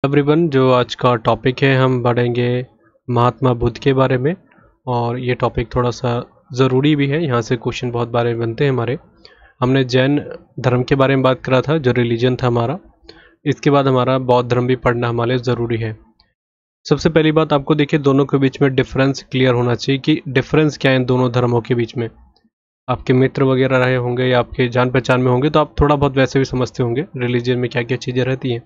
Everyone, जो आज का टॉपिक है हम पढ़ेंगे महात्मा बुद्ध के बारे में। और ये टॉपिक थोड़ा सा ज़रूरी भी है, यहाँ से क्वेश्चन बहुत बारे बनते हैं हमारे। हमने जैन धर्म के बारे में बात करा था, जो रिलीजन था हमारा। इसके बाद हमारा बौद्ध धर्म भी पढ़ना हमारे लिए ज़रूरी है। सबसे पहली बात, आपको देखिए दोनों के बीच में डिफरेंस क्लियर होना चाहिए कि डिफरेंस क्या है इन दोनों धर्मों के बीच में। आपके मित्र वगैरह रहे होंगे या आपके जान पहचान में होंगे तो आप थोड़ा बहुत वैसे भी समझते होंगे रिलीजन में क्या क्या चीज़ें रहती हैं।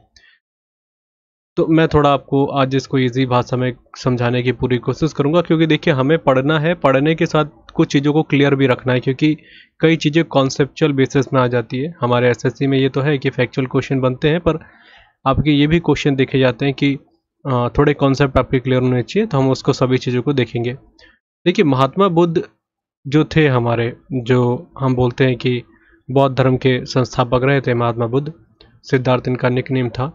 तो मैं थोड़ा आपको आज इसको इजी भाषा में समझाने की पूरी कोशिश करूंगा, क्योंकि देखिए हमें पढ़ना है, पढ़ने के साथ कुछ चीज़ों को क्लियर भी रखना है, क्योंकि कई चीज़ें कॉन्सेप्चुअल बेसिस में आ जाती है। हमारे एसएससी में ये तो है कि फैक्चुअल क्वेश्चन बनते हैं, पर आपके ये भी क्वेश्चन देखे जाते हैं कि थोड़े कॉन्सेप्ट आपके क्लियर होने चाहिए, तो हम उसको सभी चीज़ों को देखेंगे। देखिए महात्मा बुद्ध जो थे हमारे, जो हम बोलते हैं कि बौद्ध धर्म के संस्थापक रहे थे महात्मा बुद्ध, सिद्धार्थ इनका निकनेम था।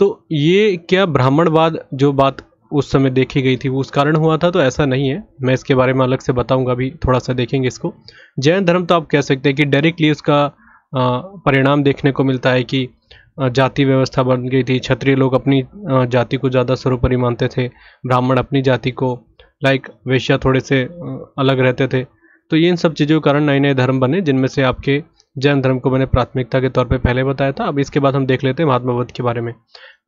तो ये क्या ब्राह्मणवाद जो बात उस समय देखी गई थी वो उस कारण हुआ था? तो ऐसा नहीं है, मैं इसके बारे में अलग से बताऊंगा, अभी थोड़ा सा देखेंगे इसको। जैन धर्म तो आप कह सकते हैं कि डायरेक्टली उसका परिणाम देखने को मिलता है कि जाति व्यवस्था बन गई थी। क्षत्रिय लोग अपनी जाति को ज़्यादा सर्वोपरि मानते थे, ब्राह्मण अपनी जाति को, लाइक वैश्य थोड़े से अलग रहते थे। तो ये इन सब चीज़ों के कारण नए नए धर्म बने, जिनमें से आपके जैन धर्म को मैंने प्राथमिकता के तौर पे पहले बताया था। अब इसके बाद हम देख लेते हैं महात्मा बुद्ध के बारे में।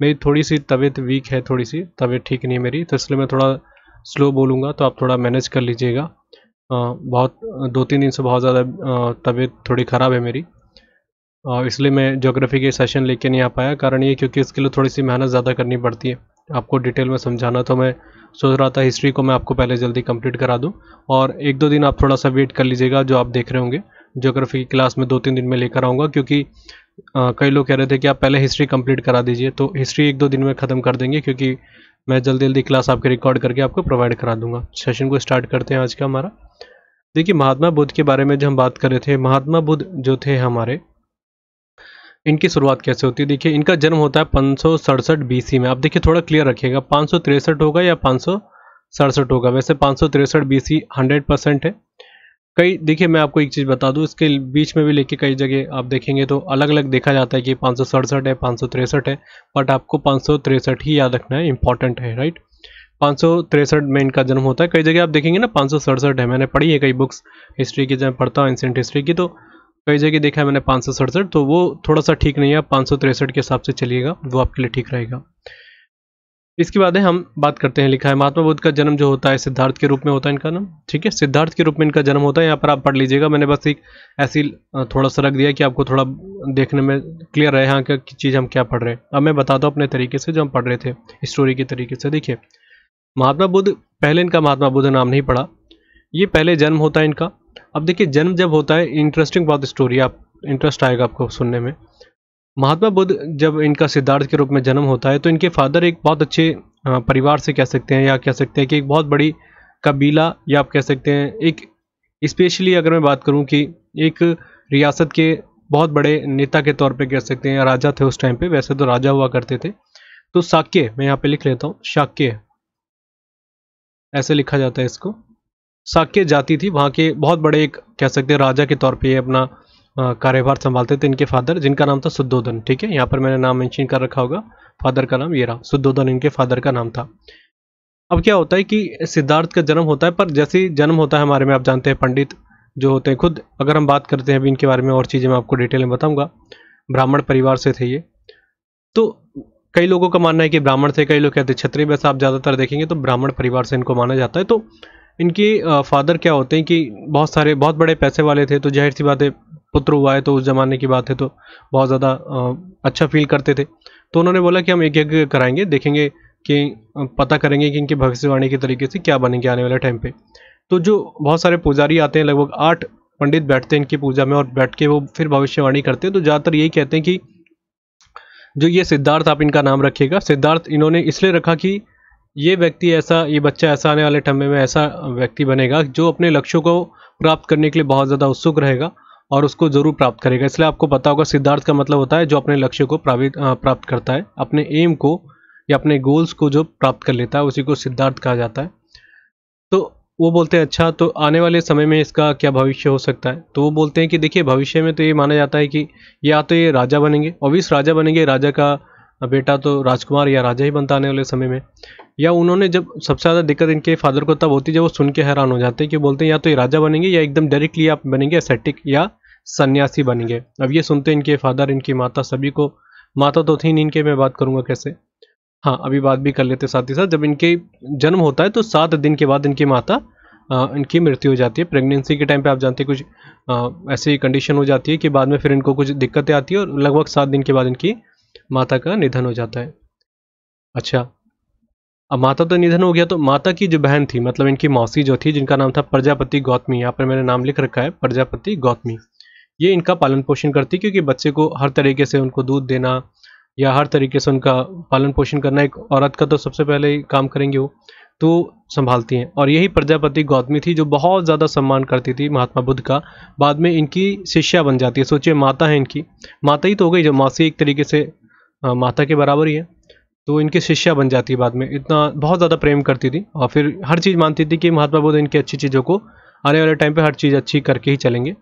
मेरी थोड़ी सी तबीयत वीक है, थोड़ी सी तबीयत ठीक नहीं है मेरी, तो इसलिए मैं थोड़ा स्लो बोलूँगा, तो आप थोड़ा मैनेज कर लीजिएगा। बहुत 2-3 दिन से बहुत ज़्यादा तबीयत थोड़ी ख़राब है मेरी, और इसलिए मैं ज्योग्राफी के सेशन लेके नहीं आ पाया। कारण ये क्योंकि इसके लिए थोड़ी सी मेहनत ज़्यादा करनी पड़ती है, आपको डिटेल में समझाना। तो मैं सोच रहा था हिस्ट्री को मैं आपको पहले जल्दी कंप्लीट करा दूं, और 1-2 दिन आप थोड़ा सा वेट कर लीजिएगा। जो आप देख रहे होंगे ज्योग्राफी की क्लास में 2-3 दिन में लेकर आऊँगा, क्योंकि कई लोग कह रहे थे कि आप पहले हिस्ट्री कंप्लीट करा दीजिए, तो हिस्ट्री 1-2 दिन में ख़त्म कर देंगे, क्योंकि मैं जल्दी जल्दी क्लास आपके रिकॉर्ड करके आपको प्रोवाइड करा दूंगा। सेशन को स्टार्ट करते हैं आज का हमारा। देखिए महात्मा बुद्ध के बारे में जो हम बात कर रहे थे, महात्मा बुद्ध जो थे हमारे, इनकी शुरुआत कैसे होती है? देखिए इनका जन्म होता है 567 बीसी में। आप देखिए थोड़ा क्लियर रखिएगा, 563 होगा या 567 होगा। वैसे 563 बीसी 100% है। कई देखिए मैं आपको एक चीज़ बता दूं, इसके बीच में भी लेके कई जगह आप देखेंगे तो अलग अलग देखा जाता है कि 567 है, 563 है, बट आपको 563 ही याद रखना है, इंपॉर्टेंट है, राइट। 563 में इनका जन्म होता है। कई जगह आप देखेंगे ना 567 है, मैंने पढ़ी है कई बुक्स हिस्ट्री की, जब पढ़ता हूँ एंशिएंट हिस्ट्री की, तो कई जगह देखा है मैंने 567, तो वो थोड़ा सा ठीक नहीं है। 563 के हिसाब से चलिएगा, वो आपके लिए ठीक रहेगा। इसके बाद हम बात करते हैं, लिखा है महात्मा बुद्ध का जन्म जो होता है सिद्धार्थ के रूप में होता है इनका नाम, ठीक है, सिद्धार्थ के रूप में इनका जन्म होता है। यहाँ पर आप पढ़ लीजिएगा, मैंने बस एक ऐसी थोड़ा सा रख दिया कि आपको थोड़ा देखने में क्लियर रहे यहाँ का चीज़ हम क्या पढ़ रहे हैं। अब मैं बताता हूँ अपने तरीके से जो हम पढ़ रहे थे स्टोरी के तरीके से। देखिए महात्मा बुद्ध, पहले इनका महात्मा बुद्ध नाम नहीं पड़ा, ये पहले जन्म होता है इनका। अब देखिए जन्म जब होता है, इंटरेस्टिंग बहुत स्टोरी, आप इंटरेस्ट आएगा आपको सुनने में। महात्मा बुद्ध जब इनका सिद्धार्थ के रूप में जन्म होता है, तो इनके फादर एक बहुत अच्छे परिवार से कह सकते हैं, या कह सकते हैं कि एक बहुत बड़ी कबीला, या आप कह सकते हैं एक, स्पेशली अगर मैं बात करूं कि एक रियासत के बहुत बड़े नेता के तौर पे कह सकते हैं, राजा थे उस टाइम पे, वैसे तो राजा हुआ करते थे। तो शाक्य, मैं यहाँ पे लिख लेता हूँ, शाक्य ऐसे लिखा जाता है इसको, शाक्य जाति थी वहाँ के बहुत बड़े, एक कह सकते हैं राजा के तौर पे अपना कार्यभार संभालते थे इनके फादर, जिनका नाम था शुद्धोधन। ठीक है, यहाँ पर मैंने नाम मेंशन कर रखा होगा, फादर का नाम ये रहा, शुद्धोधन इनके फादर का नाम था। अब क्या होता है कि सिद्धार्थ का जन्म होता है, पर जैसे ही जन्म होता है हमारे में, आप जानते हैं पंडित जो होते हैं, खुद अगर हम बात करते हैं अभी इनके बारे में और चीज़ें मैं आपको डिटेल में बताऊंगा, ब्राह्मण परिवार से थे ये। तो कई लोगों का मानना है कि ब्राह्मण थे, कई लोग कहते हैं क्षत्रिय, वैसे आप ज़्यादातर देखेंगे तो ब्राह्मण परिवार से इनको माना जाता है। तो इनके फादर क्या होते हैं कि बहुत बड़े पैसे वाले थे, तो जाहिर सी बात है पुत्र हुआ है तो उस ज़माने की बात है, तो बहुत ज़्यादा अच्छा फील करते थे। तो उन्होंने बोला कि हम एक यज्ञ कराएंगे, देखेंगे कि पता करेंगे कि इनकी भविष्यवाणी के तरीके से क्या बनेंगे आने वाले टाइम पे। तो जो बहुत सारे पुजारी आते हैं, लगभग 8 पंडित बैठते हैं इनकी पूजा में, और बैठ के वो फिर भविष्यवाणी करते हैं। तो ज़्यादातर यही कहते हैं कि जो ये सिद्धार्थ, आप इनका नाम रखिएगा सिद्धार्थ, इन्होंने इसलिए रखा कि ये व्यक्ति ऐसा, ये बच्चा ऐसा आने वाले टाइम में ऐसा व्यक्ति बनेगा जो अपने लक्ष्यों को प्राप्त करने के लिए बहुत ज़्यादा उत्सुक रहेगा और उसको जरूर प्राप्त करेगा। इसलिए आपको पता होगा सिद्धार्थ का मतलब होता है जो अपने लक्ष्य को प्राप्त करता है, अपने एम को या अपने गोल्स को जो प्राप्त कर लेता है, उसी को सिद्धार्थ कहा जाता है। तो वो बोलते हैं अच्छा, तो आने वाले समय में इसका क्या भविष्य हो सकता है? तो वो बोलते हैं कि देखिए भविष्य में तो ये माना जाता है कि या तो ये राजा बनेंगे, और इस राजा बनेंगे, राजा का बेटा तो राजकुमार या राजा ही बनता आने वाले समय में। या उन्होंने जब सबसे ज़्यादा दिक्कत इनके फादर को तब होती है जब वो सुन के हैरान हो जाते हैं कि बोलते हैं या तो ये राजा बनेंगे या एकदम डायरेक्टली आप बनेंगे एसेटिक या सन्यासी बनेंगे। अब ये सुनते इनके फादर, इनकी माता, सभी को, माता तो थी नहीं इनके, मैं बात करूँगा कैसे, हाँ अभी बात भी कर लेते साथ ही साथ। जब इनके जन्म होता है तो 7 दिन के बाद इनकी माता इनकी मृत्यु हो जाती है। प्रेगनेंसी के टाइम पे आप जानते हैं कुछ ऐसी कंडीशन हो जाती है कि बाद में फिर इनको कुछ दिक्कतें आती है और लगभग 7 दिन के बाद इनकी माता का निधन हो जाता है। अच्छा, अब माता तो निधन हो गया तो माता की जो बहन थी, मतलब इनकी मौसी जो थी, जिनका नाम था प्रजापति गौतमी, यहाँ पर मैंने नाम लिख रखा है प्रजापति गौतमी, ये इनका पालन पोषण करती, क्योंकि बच्चे को हर तरीके से उनको दूध देना या हर तरीके से उनका पालन पोषण करना एक औरत का तो सबसे पहले ही काम करेंगे वो, तो संभालती हैं। और यही प्रजापति गौतमी थी जो बहुत ज़्यादा सम्मान करती थी महात्मा बुद्ध का। बाद में इनकी शिष्या बन जाती है। सोचिए, माता है इनकी, माता ही तो हो गई, जो मौसी एक तरीके से माता के बराबर ही है, तो इनकी शिष्या बन जाती है बाद में। इतना बहुत ज़्यादा प्रेम करती थी और फिर हर चीज़ मानती थी कि महात्मा बुद्ध इनकी अच्छी चीज़ों को आने वाले टाइम पे हर चीज़ अच्छी करके ही चलेंगे।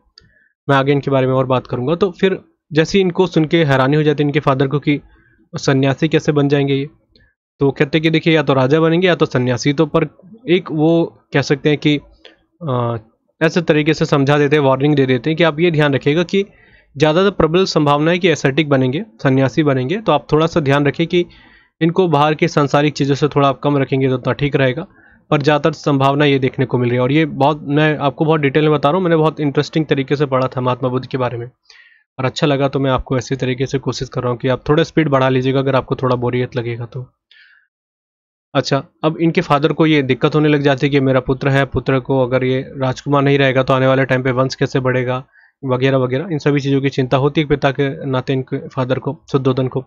मैं आगे इनके बारे में और बात करूँगा। तो फिर जैसे इनको सुन के हैरानी हो जाती है इनके फादर को कि सन्यासी कैसे बन जाएंगे ये, तो कहते कि देखिए या तो राजा बनेंगे या तो सन्यासी। तो पर एक वो कह सकते हैं कि ऐसे तरीके से समझा देते हैं, वार्निंग दे देते हैं कि आप ये ध्यान रखिएगा कि ज़्यादातर प्रबल संभावना है कि एसेटिक बनेंगे, सन्यासी बनेंगे, तो आप थोड़ा सा ध्यान रखिए कि इनको बाहर की सांसारिक चीज़ों से थोड़ा आप कम रखेंगे तो उतना ठीक रहेगा। पर ज़्यादातर संभावना ये देखने को मिल रही है। और ये बहुत, मैं आपको बहुत डिटेल में बता रहा हूँ, मैंने बहुत इंटरेस्टिंग तरीके से पढ़ा था महात्मा बुद्ध के बारे में और अच्छा लगा, तो मैं आपको ऐसे तरीके से कोशिश कर रहा हूँ कि आप थोड़ा स्पीड बढ़ा लीजिएगा अगर आपको थोड़ा बोरियत लगेगा तो। अच्छा, अब इनके फादर को ये दिक्कत होने लग जाती है कि मेरा पुत्र है, पुत्र को अगर ये राजकुमार नहीं रहेगा तो आने वाले टाइम पे वंश कैसे बढ़ेगा, वगैरह वगैरह, इन सभी चीज़ों की चिंता होती है पिता के नाते इनके फादर को, शुद्धोधन को।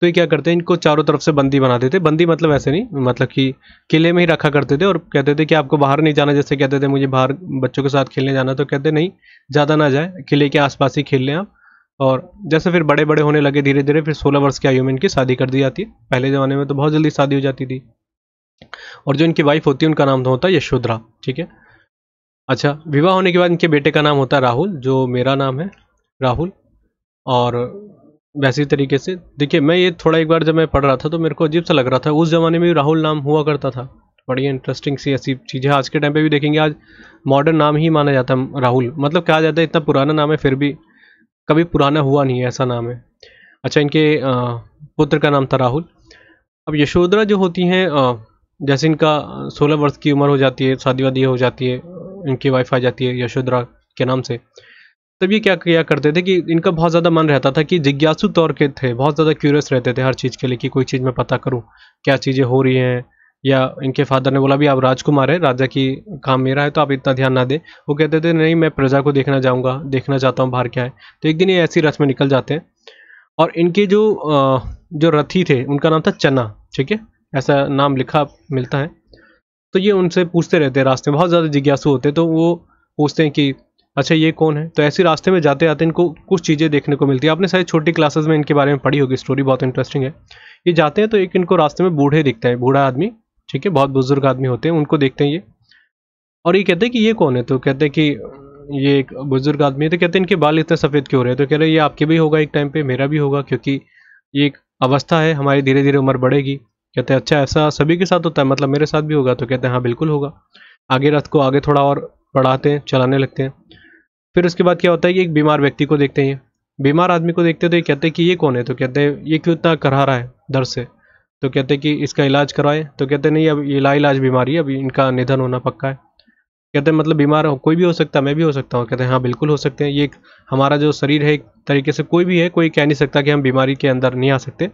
तो ये क्या करते हैं, इनको चारों तरफ से बंदी बना देते। बंदी मतलब ऐसे नहीं, मतलब कि किले में ही रखा करते थे और कहते थे कि आपको बाहर नहीं जाना। जैसे कहते थे मुझे बाहर बच्चों के साथ खेलने जाना, तो कहते नहीं, ज़्यादा ना जाए, किले के आसपास ही खेल लें आप। और जैसे फिर बड़े बड़े होने लगे धीरे धीरे, फिर 16 वर्ष की आयु में इनकी शादी कर दी जाती है। पहले ज़माने में तो बहुत जल्दी शादी हो जाती थी। और जो इनकी वाइफ होती है उनका नाम होता है यशोधरा, ठीक है। अच्छा, विवाह होने के बाद इनके बेटे का नाम होता है राहुल, जो मेरा नाम है राहुल। और वैसे ही तरीके से देखिए, मैं ये थोड़ा एक बार जब मैं पढ़ रहा था तो मेरे को अजीब सा लग रहा था, उस ज़माने में भी राहुल नाम हुआ करता था। बड़ी इंटरेस्टिंग सी ऐसी चीज़ है। आज के टाइम पे भी देखेंगे, आज मॉडर्न नाम ही माना जाता है राहुल, मतलब कहा जाता है इतना पुराना नाम है फिर भी कभी पुराना हुआ नहीं है, ऐसा नाम है। अच्छा, इनके पुत्र का नाम था राहुल। अब यशोधरा जो होती हैं, जैसे इनका 16 वर्ष की उम्र हो जाती है, शादी वादी हो जाती है, इनकी वाइफ आ जाती है यशोधरा के नाम से, तब ये क्या किया करते थे कि इनका बहुत ज़्यादा मन रहता था कि जिज्ञासु तौर के थे, बहुत ज़्यादा क्यूरियस रहते थे हर चीज़ के लिए कि कोई चीज़ मैं पता करूं, क्या चीज़ें हो रही हैं। या इनके फादर ने बोला भी आप राजकुमार है, राजा की काम मेरा है, तो आप इतना ध्यान ना दें। वो कहते थे नहीं, मैं प्रजा को देखना जाऊँगा, देखना चाहता हूँ बाहर क्या है। तो एक दिन ये ऐसी रथ में निकल जाते हैं और इनके जो रथी थे उनका नाम था चना, ठीक है, ऐसा नाम लिखा मिलता है। तो ये उनसे पूछते रहते हैं रास्ते में, बहुत ज़्यादा जिज्ञासु होते हैं, तो वो पूछते हैं कि अच्छा ये कौन है। तो ऐसे रास्ते में जाते आते इनको कुछ चीज़ें देखने को मिलती है। आपने शायद छोटी क्लासेस में इनके बारे में पढ़ी होगी, स्टोरी बहुत इंटरेस्टिंग है। ये जाते हैं तो एक इनको रास्ते में बूढ़े दिखते हैं, बूढ़ा आदमी, ठीक है, बहुत बुजुर्ग आदमी होते हैं, उनको देखते हैं ये और ये कहते हैं कि ये कौन है। तो कहते हैं कि ये एक बुजुर्ग आदमी है। तो कहते हैं इनके बाल इतने सफ़ेद क्यों हो रहे हैं। तो कह रहे हैं ये आपके भी होगा एक टाइम पे, मेरा भी होगा, क्योंकि ये एक अवस्था है हमारी, धीरे धीरे उम्र बढ़ेगी। कहते हैं अच्छा ऐसा सभी के साथ होता है, मतलब मेरे साथ भी होगा। तो कहते हैं हाँ बिल्कुल होगा। आगे रथ को आगे थोड़ा और बढ़ाते हैं, चलाने लगते हैं। फिर उसके बाद क्या होता है कि एक बीमार व्यक्ति को देखते हैं, बीमार आदमी को देखते हैं। तो ये कहते हैं कि ये कौन है। तो कहते हैं ये क्यों इतना करहा रहा है दर्द से। तो कहते हैं कि इसका इलाज कराए। तो कहते हैं नहीं, अब ये लाइलाज बीमारी है, अभी इनका निधन होना पक्का है। कहते हैं मतलब बीमार हो कोई भी हो सकता है, मैं भी हो सकता हूँ। कहते हैं हाँ बिल्कुल हो सकते हैं, ये हमारा जो शरीर है एक तरीके से कोई भी है, कोई कह नहीं सकता कि हम बीमारी के अंदर नहीं आ सकते।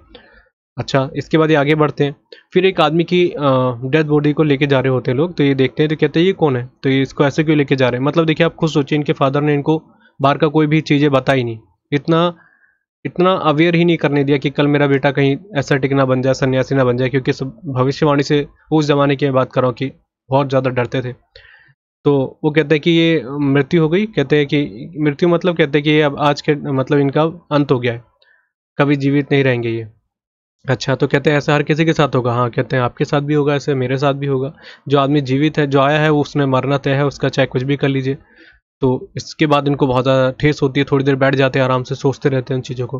अच्छा, इसके बाद ये आगे बढ़ते हैं। फिर एक आदमी की डेड बॉडी को लेके जा रहे होते हैं लोग। तो ये देखते हैं तो कहते हैं ये कौन है। तो ये इसको ऐसे क्यों लेके जा रहे हैं। मतलब देखिए, आप खुद सोचिए, इनके फादर ने इनको बाहर का कोई भी चीज़ें बताई नहीं, इतना इतना अवेयर ही नहीं करने दिया कि कल मेरा बेटा कहीं ऐसा टिक ना बन जाए, सन्यासी ना बन जाए। क्योंकि भविष्यवाणी से उस ज़माने की मैं बात कर रहा हूँ कि बहुत ज़्यादा डरते थे। तो वो कहते हैं कि ये मृत्यु हो गई। कहते हैं कि मृत्यु मतलब कहते हैं कि ये अब आज के मतलब इनका अंत हो गया है, कभी जीवित नहीं रहेंगे ये। अच्छा, तो कहते हैं ऐसा हर किसी के साथ होगा। हाँ, कहते हैं आपके साथ भी होगा, ऐसे मेरे साथ भी होगा। जो आदमी जीवित है, जो आया है, वो उसने मरना तय है उसका, चाहे कुछ भी कर लीजिए। तो इसके बाद इनको बहुत ज़्यादा ठेस होती है, थोड़ी देर बैठ जाते हैं, आराम से सोचते रहते हैं उन चीज़ों को।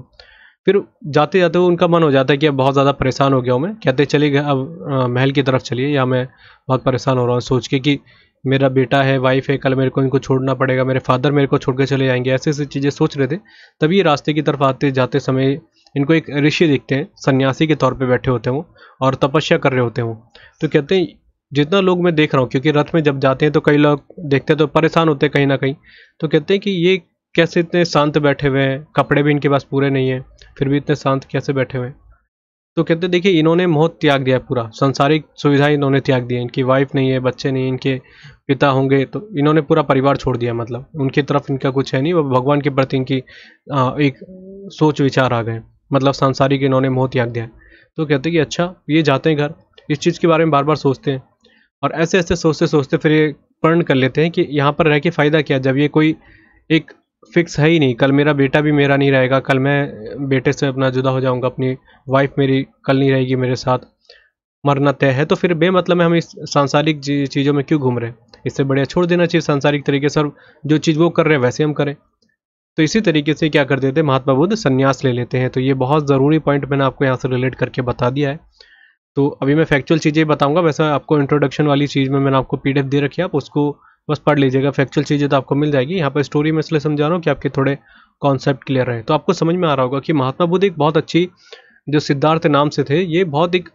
फिर जाते जाते वो उनका मन हो जाता है कि अब बहुत ज़्यादा परेशान हो गया हूँ मैं, कहते चलिए अब महल की तरफ चलिए, या मैं बहुत परेशान हो रहा हूँ सोच के कि मेरा बेटा है, वाइफ है, कल मेरे को इनको छोड़ना पड़ेगा, मेरे फादर मेरे को छोड़ के चले जाएंगे, ऐसी ऐसी चीज़ें सोच रहे थे। तभी ये रास्ते की तरफ आते जाते समय इनको एक ऋषि दिखते हैं, सन्यासी के तौर पे बैठे होते हैं वो, और तपस्या कर रहे होते हैं वो। तो कहते हैं जितना लोग मैं देख रहा हूँ, क्योंकि रथ में जब जाते हैं तो कई लोग देखते हैं तो परेशान होते हैं कहीं ना कहीं, तो कहते हैं कि ये कैसे इतने शांत बैठे हुए हैं, कपड़े भी इनके पास पूरे नहीं है, फिर भी इतने शांत कैसे बैठे हुए हैं। तो कहते देखिए इन्होंने मोह त्याग दिया, पूरा सांसारिक सुविधाएं इन्होंने त्याग दी, इनकी वाइफ नहीं है, बच्चे नहीं, इनके पिता होंगे तो इन्होंने पूरा परिवार छोड़ दिया, मतलब उनकी तरफ इनका कुछ है नहीं, वो भगवान के प्रति इनकी एक सोच विचार आ गए, मतलब सांसारिक इन्होंने मोह त्याग दिया। तो कहते कि अच्छा, ये जाते हैं घर, इस चीज़ के बारे में बार बार सोचते हैं, और ऐसे ऐसे सोचते सोचते फिर ये प्रण कर लेते हैं कि यहाँ पर रह के फ़ायदा क्या, जब ये कोई एक फिक्स है ही नहीं, कल मेरा बेटा भी मेरा नहीं रहेगा, कल मैं बेटे से अपना जुदा हो जाऊंगा, अपनी वाइफ मेरी कल नहीं रहेगी मेरे साथ, मरना तय है, तो फिर बेमतलब में हम इस सांसारिक चीज़ों में क्यों घूम रहे हैं, इससे बढ़िया छोड़ देना चाहिए सांसारिक तरीके से, और जो चीज़ वो कर रहे हैं वैसे हम करें। तो इसी तरीके से क्या कर देते हैं, महात्मा बुद्ध संन्यास ले लेते हैं। तो ये बहुत ज़रूरी पॉइंट मैंने आपको यहाँ से रिलेट करके बता दिया है। तो अभी मैं फैक्चुअल चीज़ें बताऊंगा, वैसे आपको इंट्रोडक्शन वाली चीज़ में मैंने आपको पीडीएफ दे रखी है, आप उसको बस पढ़ लीजिएगा, फैक्चुअल चीज़ें तो आपको मिल जाएगी। यहाँ पर स्टोरी में इसलिए समझा रहा हूँ कि आपके थोड़े कॉन्सेप्ट क्लियर रहे, तो आपको समझ में आ रहा होगा कि महात्मा बुद्ध एक बहुत अच्छी, जो सिद्धार्थ नाम से थे, ये बहुत एक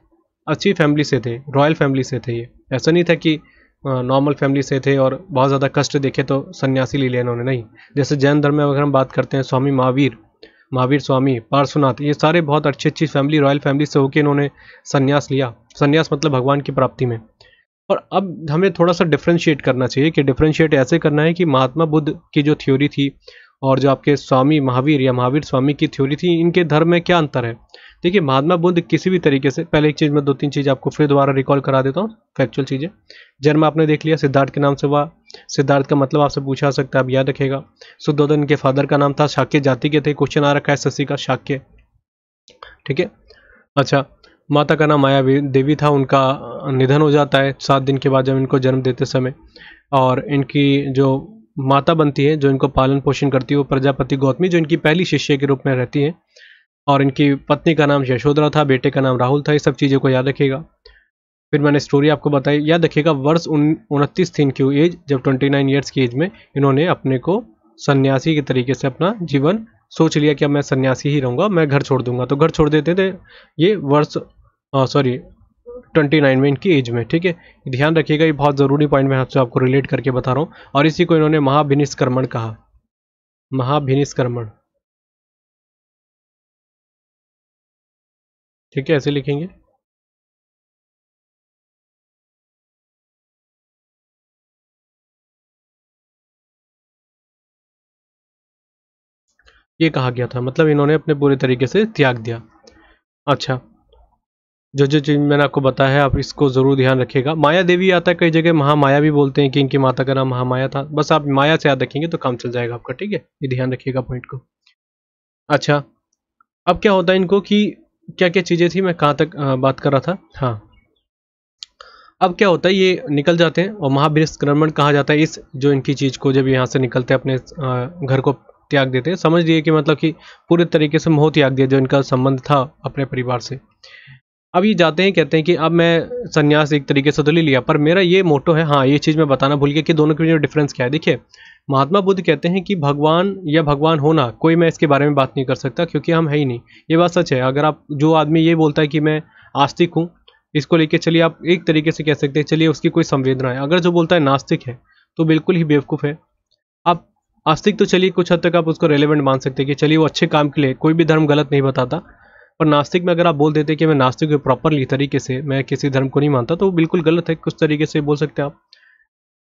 अच्छी फैमिली से थे, रॉयल फैमिली से थे। ये ऐसा नहीं था कि नॉर्मल फैमिली से थे और बहुत ज़्यादा कष्ट देखे तो सन्यासी ले लिया इन्होंने, नहीं। जैसे जैन धर्म में अगर हम बात करते हैं, स्वामी महावीर, महावीर स्वामी, पार्श्वनाथ, ये सारे बहुत अच्छी अच्छी फैमिली, रॉयल फैमिली से होकर इन्होंने संन्यास लिया। संन्यास मतलब भगवान की प्राप्ति में। और अब हमें थोड़ा सा डिफ्रेंशिएट करना चाहिए, कि डिफ्रेंशिएट ऐसे करना है कि महात्मा बुद्ध की जो थ्योरी थी और जो आपके स्वामी महावीर या महावीर स्वामी की थ्योरी थी, इनके धर्म में क्या अंतर है। देखिए महात्मा बुद्ध किसी भी तरीके से, पहले एक चीज़ मैं 2-3 चीज़ आपको फिर दोबारा रिकॉल करा देता हूँ, फैक्चुअल चीज़ें। जन्म आपने देख लिया, सिद्धार्थ के नाम से हुआ। सिद्धार्थ का मतलब आपसे पूछा सकता है, आप याद रखेगा। शुद्धोधन के फादर का नाम था, शाक्य जाति के थे, क्वेश्चन आ रखा है एसएससी का, शाक्य, ठीक है। अच्छा, माता का नाम माया देवी था, उनका निधन हो जाता है 7 दिन के बाद जब इनको जन्म देते समय। और इनकी जो माता बनती है, जो इनको पालन पोषण करती है, वो प्रजापति गौतमी, जो इनकी पहली शिष्य के रूप में रहती है। और इनकी पत्नी का नाम यशोधरा था, बेटे का नाम राहुल था। ये सब चीज़ों को याद रखिएगा। फिर मैंने स्टोरी आपको बताई, याद रखिएगा। वर्ष 29 थी इनकी एज, जब 29 ईयर्स की एज में इन्होंने अपने को सन्यासी के तरीके से अपना जीवन सोच लिया कि अब मैं सन्यासी ही रहूँगा, मैं घर छोड़ दूंगा। तो घर छोड़ देते थे ये वर्ष 29 में इनकी एज में, ठीक है। ध्यान रखिएगा, ये बहुत ज़रूरी पॉइंट मैं आपसे आपको रिलेट करके बता रहा हूँ। और इसी को इन्होंने महाभिनिष्क्रमण कहा, महाभिनिष्क्रमण, ठीक है, ऐसे लिखेंगे। ये कहा गया था, मतलब इन्होंने अपने पूरे तरीके से त्याग दिया। अच्छा, जो जो चीज़ मैंने आपको बताया है, आप इसको ज़रूर ध्यान रखिएगा। माया देवी आता है कई जगह, महामाया भी बोलते हैं कि इनकी माता का नाम महामाया था। बस आप माया से याद रखेंगे तो काम चल जाएगा आपका, ठीक है। ये ध्यान रखिएगा पॉइंट को। अच्छा, अब क्या होता है इनको कि क्या क्या चीज़ें थी, मैं कहाँ तक बात कर रहा था, हाँ। अब क्या होता है, ये निकल जाते हैं और महाभिनिष्क्रमण कहा जाता है इस, जो इनकी चीज़ को, जब यहाँ से निकलते हैं अपने घर को त्याग देते हैं, समझ लिए कि मतलब कि पूरे तरीके से मोह त्याग दिया जो इनका संबंध था अपने परिवार से। अब ये जाते हैं, कहते हैं कि अब मैं संन्यास एक तरीके से तो ले लिया, पर मेरा ये मोटो है, हाँ ये चीज़ मैं बताना भूल गया कि दोनों के बीच में डिफरेंस क्या है। देखिए, महात्मा बुद्ध कहते हैं कि भगवान या भगवान होना, कोई मैं इसके बारे में बात नहीं कर सकता क्योंकि हम है ही नहीं। ये बात सच है। अगर आप, जो आदमी ये बोलता है कि मैं आस्तिक हूँ, इसको लेके चलिए आप एक तरीके से कह सकते हैं, चलिए उसकी कोई संवेदना है। अगर जो बोलता है नास्तिक है, तो बिल्कुल ही बेवकूफ़ है। आप आस्तिक तो चलिए कुछ हद तक आप उसको रेलेवेंट मान सकते हैं कि चलिए वो अच्छे काम के लिए, कोई भी धर्म गलत नहीं बताता। पर नास्तिक में अगर आप बोल देते कि मैं नास्तिक हूँ प्रॉपरली तरीके से, मैं किसी धर्म को नहीं मानता, तो वो बिल्कुल गलत है। कुछ तरीके से बोल सकते हैं आप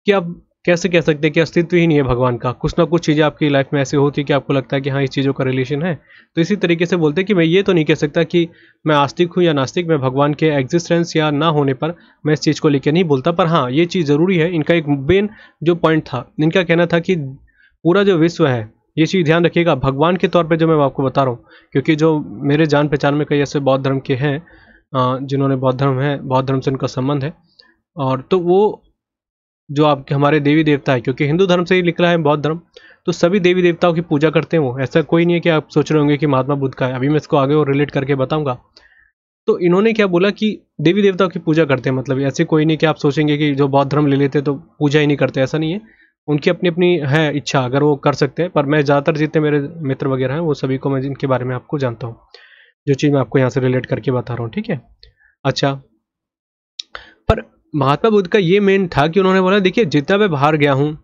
कि आप कैसे कह सकते हैं कि अस्तित्व ही नहीं है भगवान का। कुछ ना कुछ चीज़ें आपकी लाइफ में ऐसी होती है कि आपको लगता है कि हाँ इस चीज़ों का रिलेशन है। तो इसी तरीके से बोलते हैं कि मैं ये तो नहीं कह सकता कि मैं आस्तिक हूँ या नास्तिक, मैं भगवान के एग्जिस्टेंस या ना होने पर मैं इस चीज़ को लेकर नहीं बोलता। पर हाँ, ये चीज़ ज़रूरी है। इनका एक मेन जो पॉइंट था, इनका कहना था कि पूरा जो विश्व है, ये चीज़ ध्यान रखिएगा, भगवान के तौर पे जो मैं आपको बता रहा हूँ, क्योंकि जो मेरे जान पहचान में कई ऐसे बौद्ध धर्म के हैं जिन्होंने बौद्ध धर्म है, बौद्ध धर्म से उनका संबंध है, और तो वो जो आपके हमारे देवी देवता है, क्योंकि हिंदू धर्म से ही निकला है बौद्ध धर्म, तो सभी देवी देवताओं की पूजा करते हैं वो। ऐसा कोई नहीं है कि आप सोच रहे होंगे कि महात्मा बुद्ध का है, अभी मैं इसको आगे और रिलेट करके बताऊंगा। तो इन्होंने क्या बोला कि देवी देवताओं की पूजा करते हैं, मतलब ऐसे कोई नहीं कि आप सोचेंगे कि जो बौद्ध धर्म ले लेते तो पूजा ही नहीं करते, ऐसा नहीं है। उनकी अपनी अपनी है इच्छा, अगर वो कर सकते हैं, पर मैं ज़्यादातर जितने मेरे मित्र वगैरह हैं वो सभी को मैं इनके बारे में आपको जानता हूँ, जो चीज़ मैं आपको यहाँ से रिलेट करके बता रहा हूँ, ठीक है। अच्छा, पर महात्मा बुद्ध का ये मेन था कि उन्होंने बोला देखिए जितना मैं बाहर गया हूँ,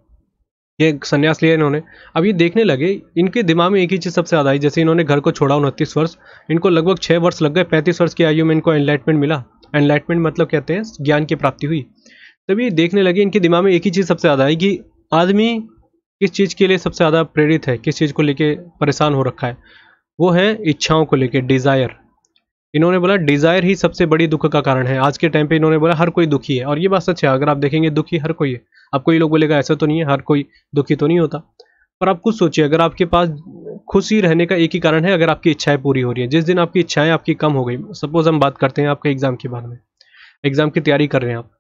ये संन्यास लिया इन्होंने, अब ये देखने लगे इनके दिमाग में एक ही चीज़ सबसे ज़्यादा आई। जैसे इन्होंने घर को छोड़ा 29 वर्ष, इनको लगभग 6 वर्ष लग गए, 35 वर्ष की आयु में इनको एनलाइटमेंट मिला। एनलाइटमेंट मतलब कहते हैं ज्ञान की प्राप्ति हुई। तभी देखने लगे इनके दिमाग में एक ही चीज़ सबसे ज़्यादा आई कि आदमी किस चीज़ के लिए सबसे ज़्यादा प्रेरित है, किस चीज़ को लेके परेशान हो रखा है, वो है इच्छाओं को लेके, डिज़ायर। इन्होंने बोला डिज़ायर ही सबसे बड़ी दुख का कारण है। आज के टाइम पे इन्होंने बोला हर कोई दुखी है, और ये बात सच है। अगर आप देखेंगे दुखी हर कोई है। आपको ये लोग बोलेगा ऐसा तो नहीं है, हर कोई दुखी तो नहीं होता, पर आप खुद सोचिए, अगर आपके पास खुशी रहने का एक ही कारण है, अगर आपकी इच्छाएं पूरी हो रही है। जिस दिन आपकी इच्छाएं आपकी कम हो गई, सपोज हम बात करते हैं आपके एग्जाम के बारे में, एग्जाम की तैयारी कर रहे हैं आप,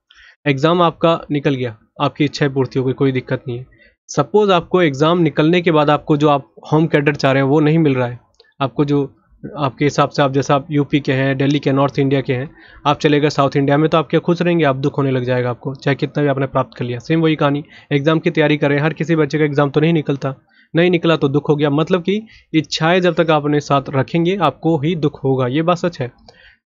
एग्जाम आपका निकल गया, आपकी इच्छाएं पूर्ति हो गई, कोई दिक्कत नहीं है। सपोज आपको एग्जाम निकलने के बाद आपको जो आप होम कैडर चाह रहे हैं वो नहीं मिल रहा है, आपको जो आपके हिसाब से, आप जैसा आप यूपी के हैं, दिल्ली के, नॉर्थ इंडिया के हैं, आप चले गए साउथ इंडिया में, तो आप क्या खुश रहेंगे? आप दुख होने लग जाएगा आपको, चाहे कितना भी आपने प्राप्त कर लिया। सेम वही कहानी, एग्जाम की तैयारी कर रहे हैं, हर किसी बच्चे का एग्जाम तो नहीं निकलता, नहीं निकला तो दुख हो गया। मतलब कि इच्छाएं जब तक आप अपने साथ रखेंगे आपको ही दुख होगा, ये बात सच है।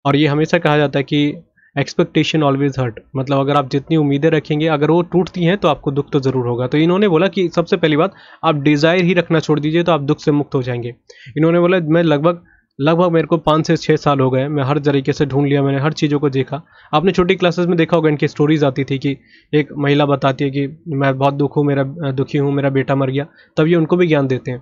और ये हमेशा कहा जाता है कि एक्सपेक्टेशन ऑलवेज हर्ट, मतलब अगर आप जितनी उम्मीदें रखेंगे अगर वो टूटती हैं तो आपको दुख तो ज़रूर होगा। तो इन्होंने बोला कि सबसे पहली बात, आप डिज़ायर ही रखना छोड़ दीजिए तो आप दुख से मुक्त हो जाएंगे। इन्होंने बोला मैं लगभग मेरे को 5 से 6 साल हो गए, मैं हर तरीके से ढूंढ लिया, मैंने हर चीज़ों को देखा। आपने छोटी क्लासेस में देखा होगा, इनकी स्टोरीज आती थी कि एक महिला बताती है कि मैं बहुत दुखी हूँ, मेरा बेटा मर गया, तब ये उनको भी ज्ञान देते हैं।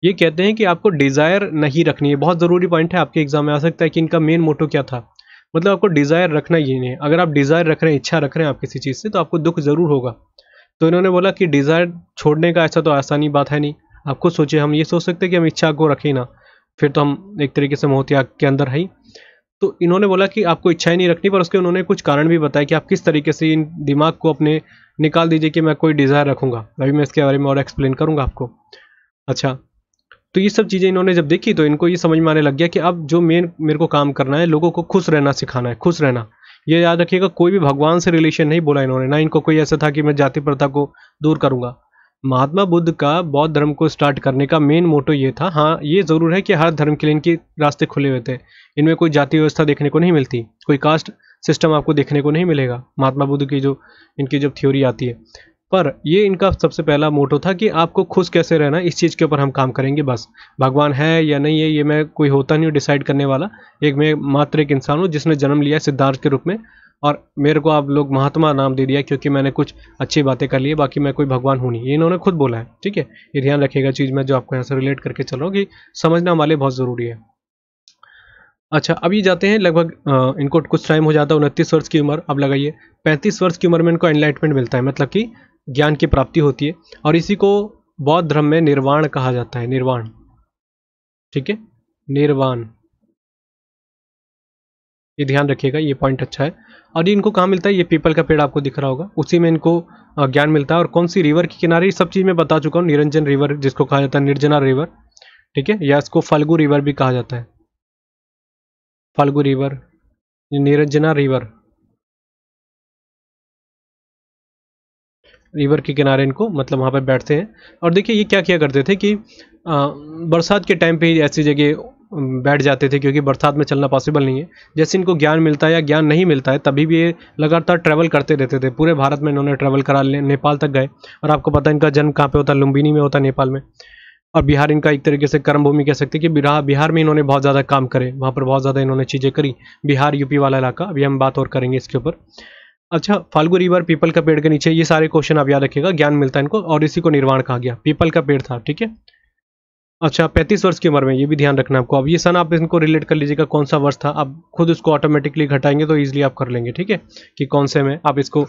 ये कहते हैं कि आपको डिज़ायर नहीं रखनी है। बहुत ज़रूरी पॉइंट है, आपके एग्जाम में आ सकता है कि इनका मेन मोटो क्या था। मतलब आपको डिज़ायर रखना ही नहीं है। अगर आप डिज़ायर रख रहे हैं, इच्छा रख रहे हैं आप किसी चीज़ से, तो आपको दुख ज़रूर होगा। तो इन्होंने बोला कि डिज़ायर छोड़ने का ऐसा तो आसानी बात है नहीं। आप खुद सोचिए, हम ये सोच सकते हैं कि हम इच्छा को रखें ना, फिर तो हम एक तरीके से मोह त्याग के अंदर है ही। तो इन्होंने बोला कि आपको इच्छाएं नहीं रखनी, पर उसके उन्होंने कुछ कारण भी बताया कि आप किस तरीके से इन दिमाग को अपने निकाल दीजिए कि मैं कोई डिज़ायर रखूंगा। अभी मैं इसके बारे में और एक्सप्लेन करूंगा आपको। अच्छा, तो ये सब चीज़ें इन्होंने जब देखी तो इनको ये समझ में आने लग गया कि अब जो मेरे को काम करना है, लोगों को खुश रहना सिखाना है, खुश रहना। ये याद रखिएगा, कोई भी भगवान से रिलेशन नहीं बोला इन्होंने, ना इनको कोई ऐसा था कि मैं जाति प्रथा को दूर करूंगा। महात्मा बुद्ध का बौद्ध धर्म को स्टार्ट करने का मेन मोटो ये था। हाँ, ये ज़रूर है कि हर धर्म के लिए इनके रास्ते खुले हुए थे। इनमें कोई जाति व्यवस्था देखने को नहीं मिलती, कोई कास्ट सिस्टम आपको देखने को नहीं मिलेगा महात्मा बुद्ध की जो इनकी जब थ्योरी आती है। पर ये इनका सबसे पहला मोटो था कि आपको खुश कैसे रहना, इस चीज़ के ऊपर हम काम करेंगे बस। भगवान है या नहीं है, ये मैं कोई होता नहीं हूँ डिसाइड करने वाला। मैं मात्र एक इंसान हूँ जिसने जन्म लिया सिद्धार्थ के रूप में, और मेरे को आप लोग महात्मा नाम दे दिया क्योंकि मैंने कुछ अच्छी बातें कर ली है, बाकी मैं कोई भगवान हूँ नहीं। ये इन्होंने खुद बोला है, ठीक है। ये ध्यान रखिएगा चीज़ मैं जो आपको यहाँ से रिलेट करके चल रहा हूँ कि समझना हमारे बहुत ज़रूरी है। अच्छा, अभी जाते हैं लगभग इनको कुछ टाइम हो जाता है, 29 वर्ष की उम्र। अब लगाइए 35 वर्ष की उम्र में इनको एनलाइटमेंट मिलता है, मतलब कि ज्ञान की प्राप्ति होती है, और इसी को बौद्ध धर्म में निर्वाण कहा जाता है। निर्वाण, ठीक है, निर्वाण, ये ध्यान रखिएगा, ये पॉइंट अच्छा है। और ये इनको कहाँ मिलता है? ये पीपल का पेड़ आपको दिख रहा होगा, उसी में इनको ज्ञान मिलता है। और कौन सी रिवर के किनारे, सब चीज़ मैं बता चुका हूँ। निरंजन रिवर जिसको कहा जाता है, निर्जना रिवर, ठीक है, या इसको फल्गु रिवर भी कहा जाता है। Phalgu river, Niranjana river, river के किनारे इनको, मतलब वहाँ पर बैठते हैं। और देखिए ये क्या किया करते थे कि बरसात के टाइम पे ही ऐसी जगह बैठ जाते थे, क्योंकि बरसात में चलना पॉसिबल नहीं है। जैसे इनको ज्ञान मिलता है या ज्ञान नहीं मिलता है, तभी भी ये लगातार ट्रैवल करते रहते थे। पूरे भारत में इन्होंने ट्रैवल करा, नेपाल तक गए। और आपको पता है इनका जन्म कहाँ पे होता है? लुम्बिनी में होता है, नेपाल में। और बिहार इनका एक तरीके से कर्म भूमि कह सकते हैं कि बिहार में इन्होंने बहुत ज़्यादा काम करे, वहाँ पर बहुत ज़्यादा इन्होंने चीज़ें करी। बिहार यूपी वाला इलाका, अभी हम बात और करेंगे इसके ऊपर। अच्छा, फाल्गु रिवर, पीपल का पेड़ के नीचे, ये सारे क्वेश्चन आप याद रखिएगा, ज्ञान मिलता है इनको, और इसी को निर्वाण कहा गया। पीपल का पेड़ था, ठीक है। अच्छा, 35 वर्ष की उम्र में, ये भी ध्यान रखना आपको। अब ये सन आप इनको रिलेट कर लीजिएगा कौन सा वर्ष था, आप खुद उसको ऑटोमेटिकली घटाएंगे तो ईजिली आप कर लेंगे, ठीक है, कि कौन से में आप इसको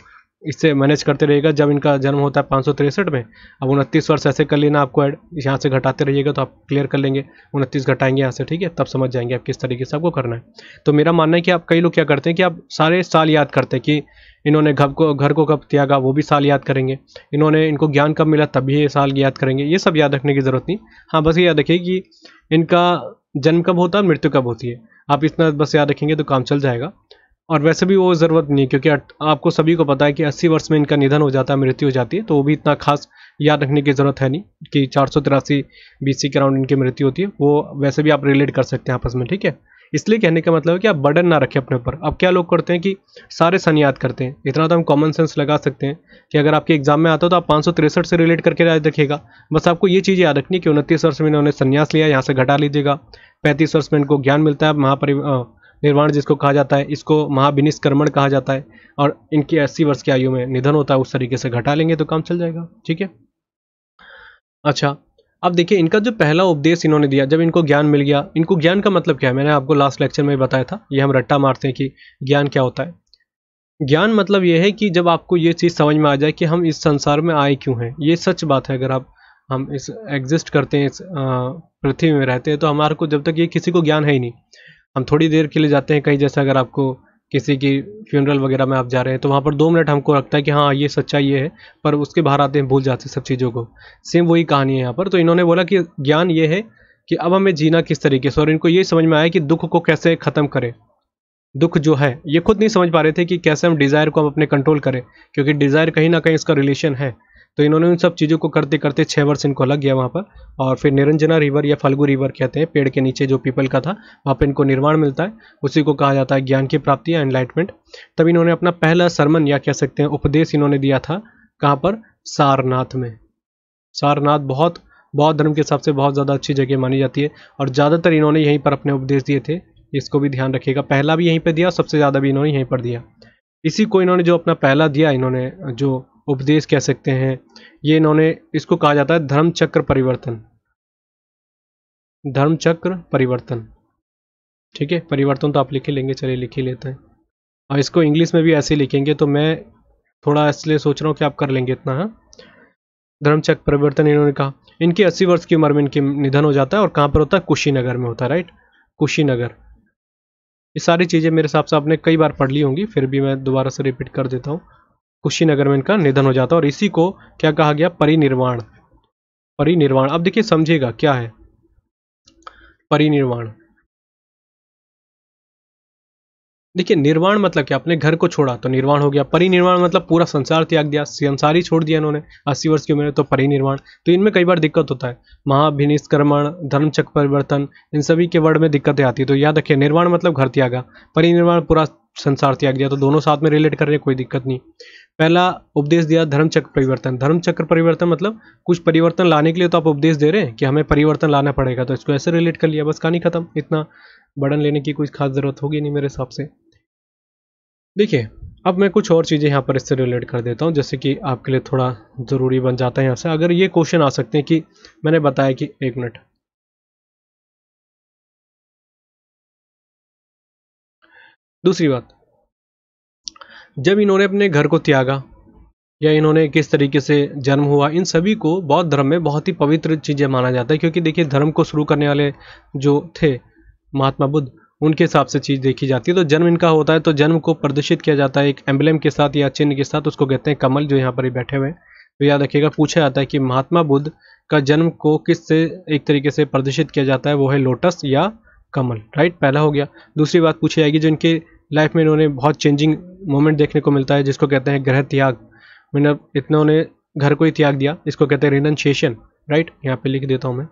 इससे मैनेज करते रहिएगा। जब इनका जन्म होता है 563 में, अब 29 वर्ष ऐसे कर लेना आपको ऐड, यहाँ से घटाते रहिएगा तो आप क्लियर कर लेंगे। 29 घटाएंगे यहाँ से, ठीक है, तब समझ जाएंगे आप किस तरीके से आपको करना है। तो मेरा मानना है कि आप, कई लोग क्या करते हैं कि आप सारे साल याद करते हैं कि इन्होंने घर को कब त्यागा, वो भी साल याद करेंगे, इन्होंने इनको ज्ञान कब मिला तब भी ये साल याद करेंगे। ये सब याद रखने की जरूरत नहीं। हाँ, बस ये याद रखिए कि इनका जन्म कब होता है, मृत्यु कब होती है, आप इतना बस याद रखेंगे तो काम चल जाएगा। और वैसे भी वो ज़रूरत नहीं, क्योंकि आपको सभी को पता है कि 80 वर्ष में इनका निधन हो जाता है, मृत्यु हो जाती है, तो वो भी इतना खास याद रखने की ज़रूरत है नहीं कि 483 BC के अराउंड इनकी मृत्यु होती है। वो वैसे भी आप रिलेट कर सकते हैं आपस में, ठीक है। इसलिए कहने का मतलब है कि आप बर्डन ना रखें अपने ऊपर। अब क्या लोग करते हैं कि सारे सन याद करते हैं, इतना तो हम कॉमन सेंस लगा सकते हैं कि अगर आपके एग्जाम में आता हो तो आप 563 से रिलेट करके याद रखिएगा। बस आपको ये चीज़ याद रखनी कि 29 वर्ष में इन्होंने संन्यास लिया, यहाँ से घटा लीजिएगा। 35 वर्ष में इनको ज्ञान मिलता है, निर्वाण जिसको कहा जाता है, इसको महाविनिष्क्रमण कहा जाता है, और इनकी 80 वर्ष की आयु में निधन होता है, उस तरीके से घटा लेंगे तो काम चल जाएगा, ठीक है। अच्छा, अब देखिए इनका जो पहला उपदेश इन्होंने दिया, जब इनको ज्ञान मिल गया, इनको ज्ञान का मतलब क्या है, मैंने आपको लास्ट लेक्चर में बताया था, ये हम रट्टा मारते हैं कि ज्ञान क्या होता है। ज्ञान मतलब ये है कि जब आपको ये चीज़ समझ में आ जाए कि हम इस संसार में आए क्यों हैं। ये सच बात है, अगर हम इस एग्जिस्ट करते हैं, इस पृथ्वी में रहते हैं, तो हमारे को जब तक ये किसी को ज्ञान है ही नहीं। हम थोड़ी देर के लिए जाते हैं कहीं, जैसे अगर आपको किसी की फ्यूनरल वगैरह में आप जा रहे हैं तो वहाँ पर 2 मिनट हमको लगता है कि हाँ ये सच्चाई ये है, पर उसके बाहर आते हैं भूल जाते हैं सब चीज़ों को। सेम वही कहानी है यहाँ पर। तो इन्होंने बोला कि ज्ञान ये है कि अब हमें जीना किस तरीके से, और इनको ये समझ में आया कि दुख को कैसे ख़त्म करें। दुख जो है, ये खुद नहीं समझ पा रहे थे कि कैसे हम डिज़ायर को हम अपने कंट्रोल करें, क्योंकि डिज़ायर कहीं ना कहीं इसका रिलेशन है। तो इन्होंने उन सब चीज़ों को करते करते 6 वर्ष इनको लग गया वहाँ पर, और फिर निरंजना रिवर या फल्गु रिवर कहते हैं, पेड़ के नीचे जो पीपल का था, वहाँ पर इनको निर्वाण मिलता है, उसी को कहा जाता है ज्ञान की प्राप्ति या एनलाइटमेंट। तब इन्होंने अपना पहला सरमन या कह सकते हैं उपदेश इन्होंने दिया था, कहाँ पर, सारनाथ में। सारनाथ बहुत बौद्ध धर्म के हिसाब से बहुत ज़्यादा अच्छी जगह मानी जाती है, और ज़्यादातर इन्होंने यहीं पर अपने उपदेश दिए थे। इसको भी ध्यान रखिएगा, पहला भी यहीं पे दिया, सबसे ज़्यादा भी इन्होंने यहीं पर दिया। इसी को इन्होंने जो अपना पहला दिया, इन्होंने जो उपदेश कह सकते हैं, ये इन्होंने, इसको कहा जाता है धर्म चक्र परिवर्तन। धर्म चक्र परिवर्तन, ठीक है। परिवर्तन तो आप लिख ही लेंगे, चलिए लिख ही लेते हैं। और इसको इंग्लिश में भी ऐसे लिखेंगे, तो मैं थोड़ा इसलिए सोच रहा हूँ कि आप कर लेंगे इतना। हाँ, धर्मचक्र परिवर्तन इन्होंने कहा। इनकी 80 वर्ष की उम्र में इनकी निधन हो जाता है, और कहाँ पर होता है, कुशीनगर में होता है, राइट, कुशीनगर। ये सारी चीज़ें मेरे हिसाब से आपने कई बार पढ़ ली होंगी, फिर भी मैं दोबारा से रिपीट कर देता हूँ। कुशीनगर में इनका निधन हो जाता है, और इसी को क्या कहा गया, परिनिर्वाण। परिनिर्वाण, अब देखिए समझिएगा क्या है परिनिर्वाण। देखिए निर्वाण मतलब क्या, अपने घर को छोड़ा तो निर्वाण हो गया। परिनिर्वाण मतलब पूरा संसार त्याग दिया, संसार ही छोड़ दिया इन्होंने 80 वर्ष की उम्र में, तो परिनिर्वाण। तो इनमें कई बार दिक्कत होता है, महाभिनिष्क्रमण, धर्मचक्र परिवर्तन, इन सभी के वर्ड में दिक्कतें आती है। तो याद रखिए, निर्वाण मतलब घर त्यागा, परिनिर्वाण पूरा संसार त्याग दिया, तो दोनों साथ में रिलेट कर रहे हैं, कोई दिक्कत नहीं। पहला उपदेश दिया धर्मचक्र परिवर्तन। धर्मचक्र परिवर्तन मतलब कुछ परिवर्तन लाने के लिए तो आप उपदेश दे रहे हैं कि हमें परिवर्तन लाना पड़ेगा, तो इसको ऐसे रिलेट कर लिया, बस कहानी खत्म। इतना बर्डन लेने की कोई खास जरूरत होगी नहीं मेरे हिसाब से। देखिए, अब मैं कुछ और चीज़ें यहाँ पर इससे रिलेट कर देता हूँ, जैसे कि आपके लिए थोड़ा ज़रूरी बन जाता है यहाँ से। अगर ये क्वेश्चन आ सकते हैं कि मैंने बताया कि, एक मिनट, दूसरी बात, जब इन्होंने अपने घर को त्यागा, या इन्होंने किस तरीके से जन्म हुआ, इन सभी को बौद्ध धर्म में बहुत ही पवित्र चीज़ें माना जाता है। क्योंकि देखिए, धर्म को शुरू करने वाले जो थे महात्मा बुद्ध, उनके हिसाब से चीज़ देखी जाती है। तो जन्म इनका होता है, तो जन्म को प्रदर्शित किया जाता है एक एम्बलम के साथ या चिन्ह के साथ, उसको कहते हैं कमल, जो यहाँ पर ही बैठे हुए हैं। तो याद रखिएगा, पूछा जाता है कि महात्मा बुद्ध का जन्म को किससे एक तरीके से प्रदर्शित किया जाता है, वो है लोटस या कमल, राइट, पहला हो गया। दूसरी बात पूछी जाएगी, जो इनके लाइफ में इन्होंने बहुत चेंजिंग मोमेंट देखने को मिलता है, जिसको कहते हैं गृह त्याग। मतलब इन्होंने घर को ही त्याग दिया, इसको कहते हैं रिनंशिएशन, राइट, यहाँ पे लिख देता हूँ मैं,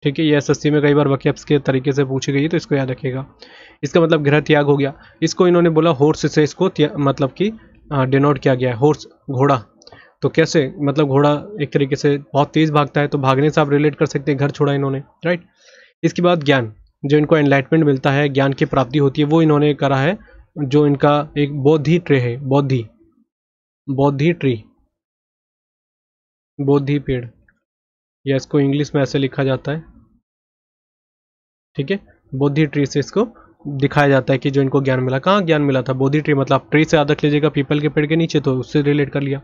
ठीक है। ये एसएससी में कई बार वैकेब्स के तरीके से पूछी गई है, तो इसको याद रखिएगा। इसका मतलब गृह त्याग हो गया। इसको इन्होंने बोला हॉर्स से, इसको मतलब कि डिनोट किया गया है, हॉर्स, घोड़ा। तो कैसे, मतलब घोड़ा एक तरीके से बहुत तेज भागता है, तो भागने से आप रिलेट कर सकते हैं, घर छोड़ा इन्होंने, राइट। इसके बाद ज्ञान, जो इनको एनलाइटमेंट मिलता है, ज्ञान की प्राप्ति होती है, वो इन्होंने करा है, जो इनका एक बोधि ट्री है, बोधि, बोधि ट्री, बोधि पेड़, या इसको इंग्लिश में ऐसे लिखा जाता है, ठीक है, बोधि ट्री से इसको दिखाया जाता है कि जो इनको ज्ञान मिला, कहाँ ज्ञान मिला था, बोधि ट्री, मतलब ट्री से याद रख लीजिएगा, पीपल के पेड़ के नीचे, तो उससे रिलेट कर लिया,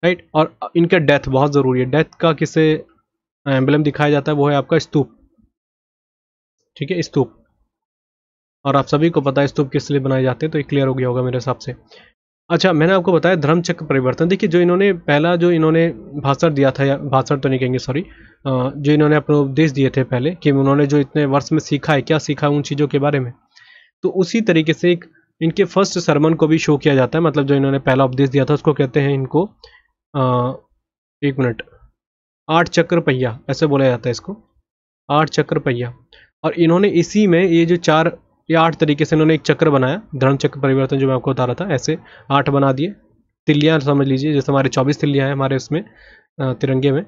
राइट। और इनका डेथ बहुत ज़रूरी है, डेथ का किससे एम्बलम दिखाया जाता है, वो है आपका स्तूप, ठीक है, स्तूप। और आप सभी को पता है स्तूप किस लिए बनाए जाते हैं, तो ये क्लियर हो गया होगा मेरे हिसाब से। अच्छा, मैंने आपको बताया धर्मचक्र परिवर्तन। देखिए, जो इन्होंने पहला जो इन्होंने भाषण दिया था, या भाषण तो नहीं कहेंगे, सॉरी, जो इन्होंने अपने उपदेश दिए थे पहले, कि उन्होंने जो इतने वर्ष में सीखा है, क्या सीखा उन चीज़ों के बारे में, तो उसी तरीके से एक इनके फर्स्ट सरमन को भी शो किया जाता है। मतलब जो इन्होंने पहला उपदेश दिया था उसको कहते हैं इनको, एक मिनट, 8 चक्र पहिया, ऐसे बोला जाता है इसको, 8 चक्र पहिया। और इन्होंने इसी में ये जो 4 या 8 तरीके से इन्होंने एक चक्र बनाया, धर्म चक्र परिवर्तन, जो मैं आपको बता रहा था, ऐसे 8 बना दिए, तिल्लियाँ समझ लीजिए, जैसे हमारे 24 तिल्लियाँ हैं हमारे उसमें तिरंगे में,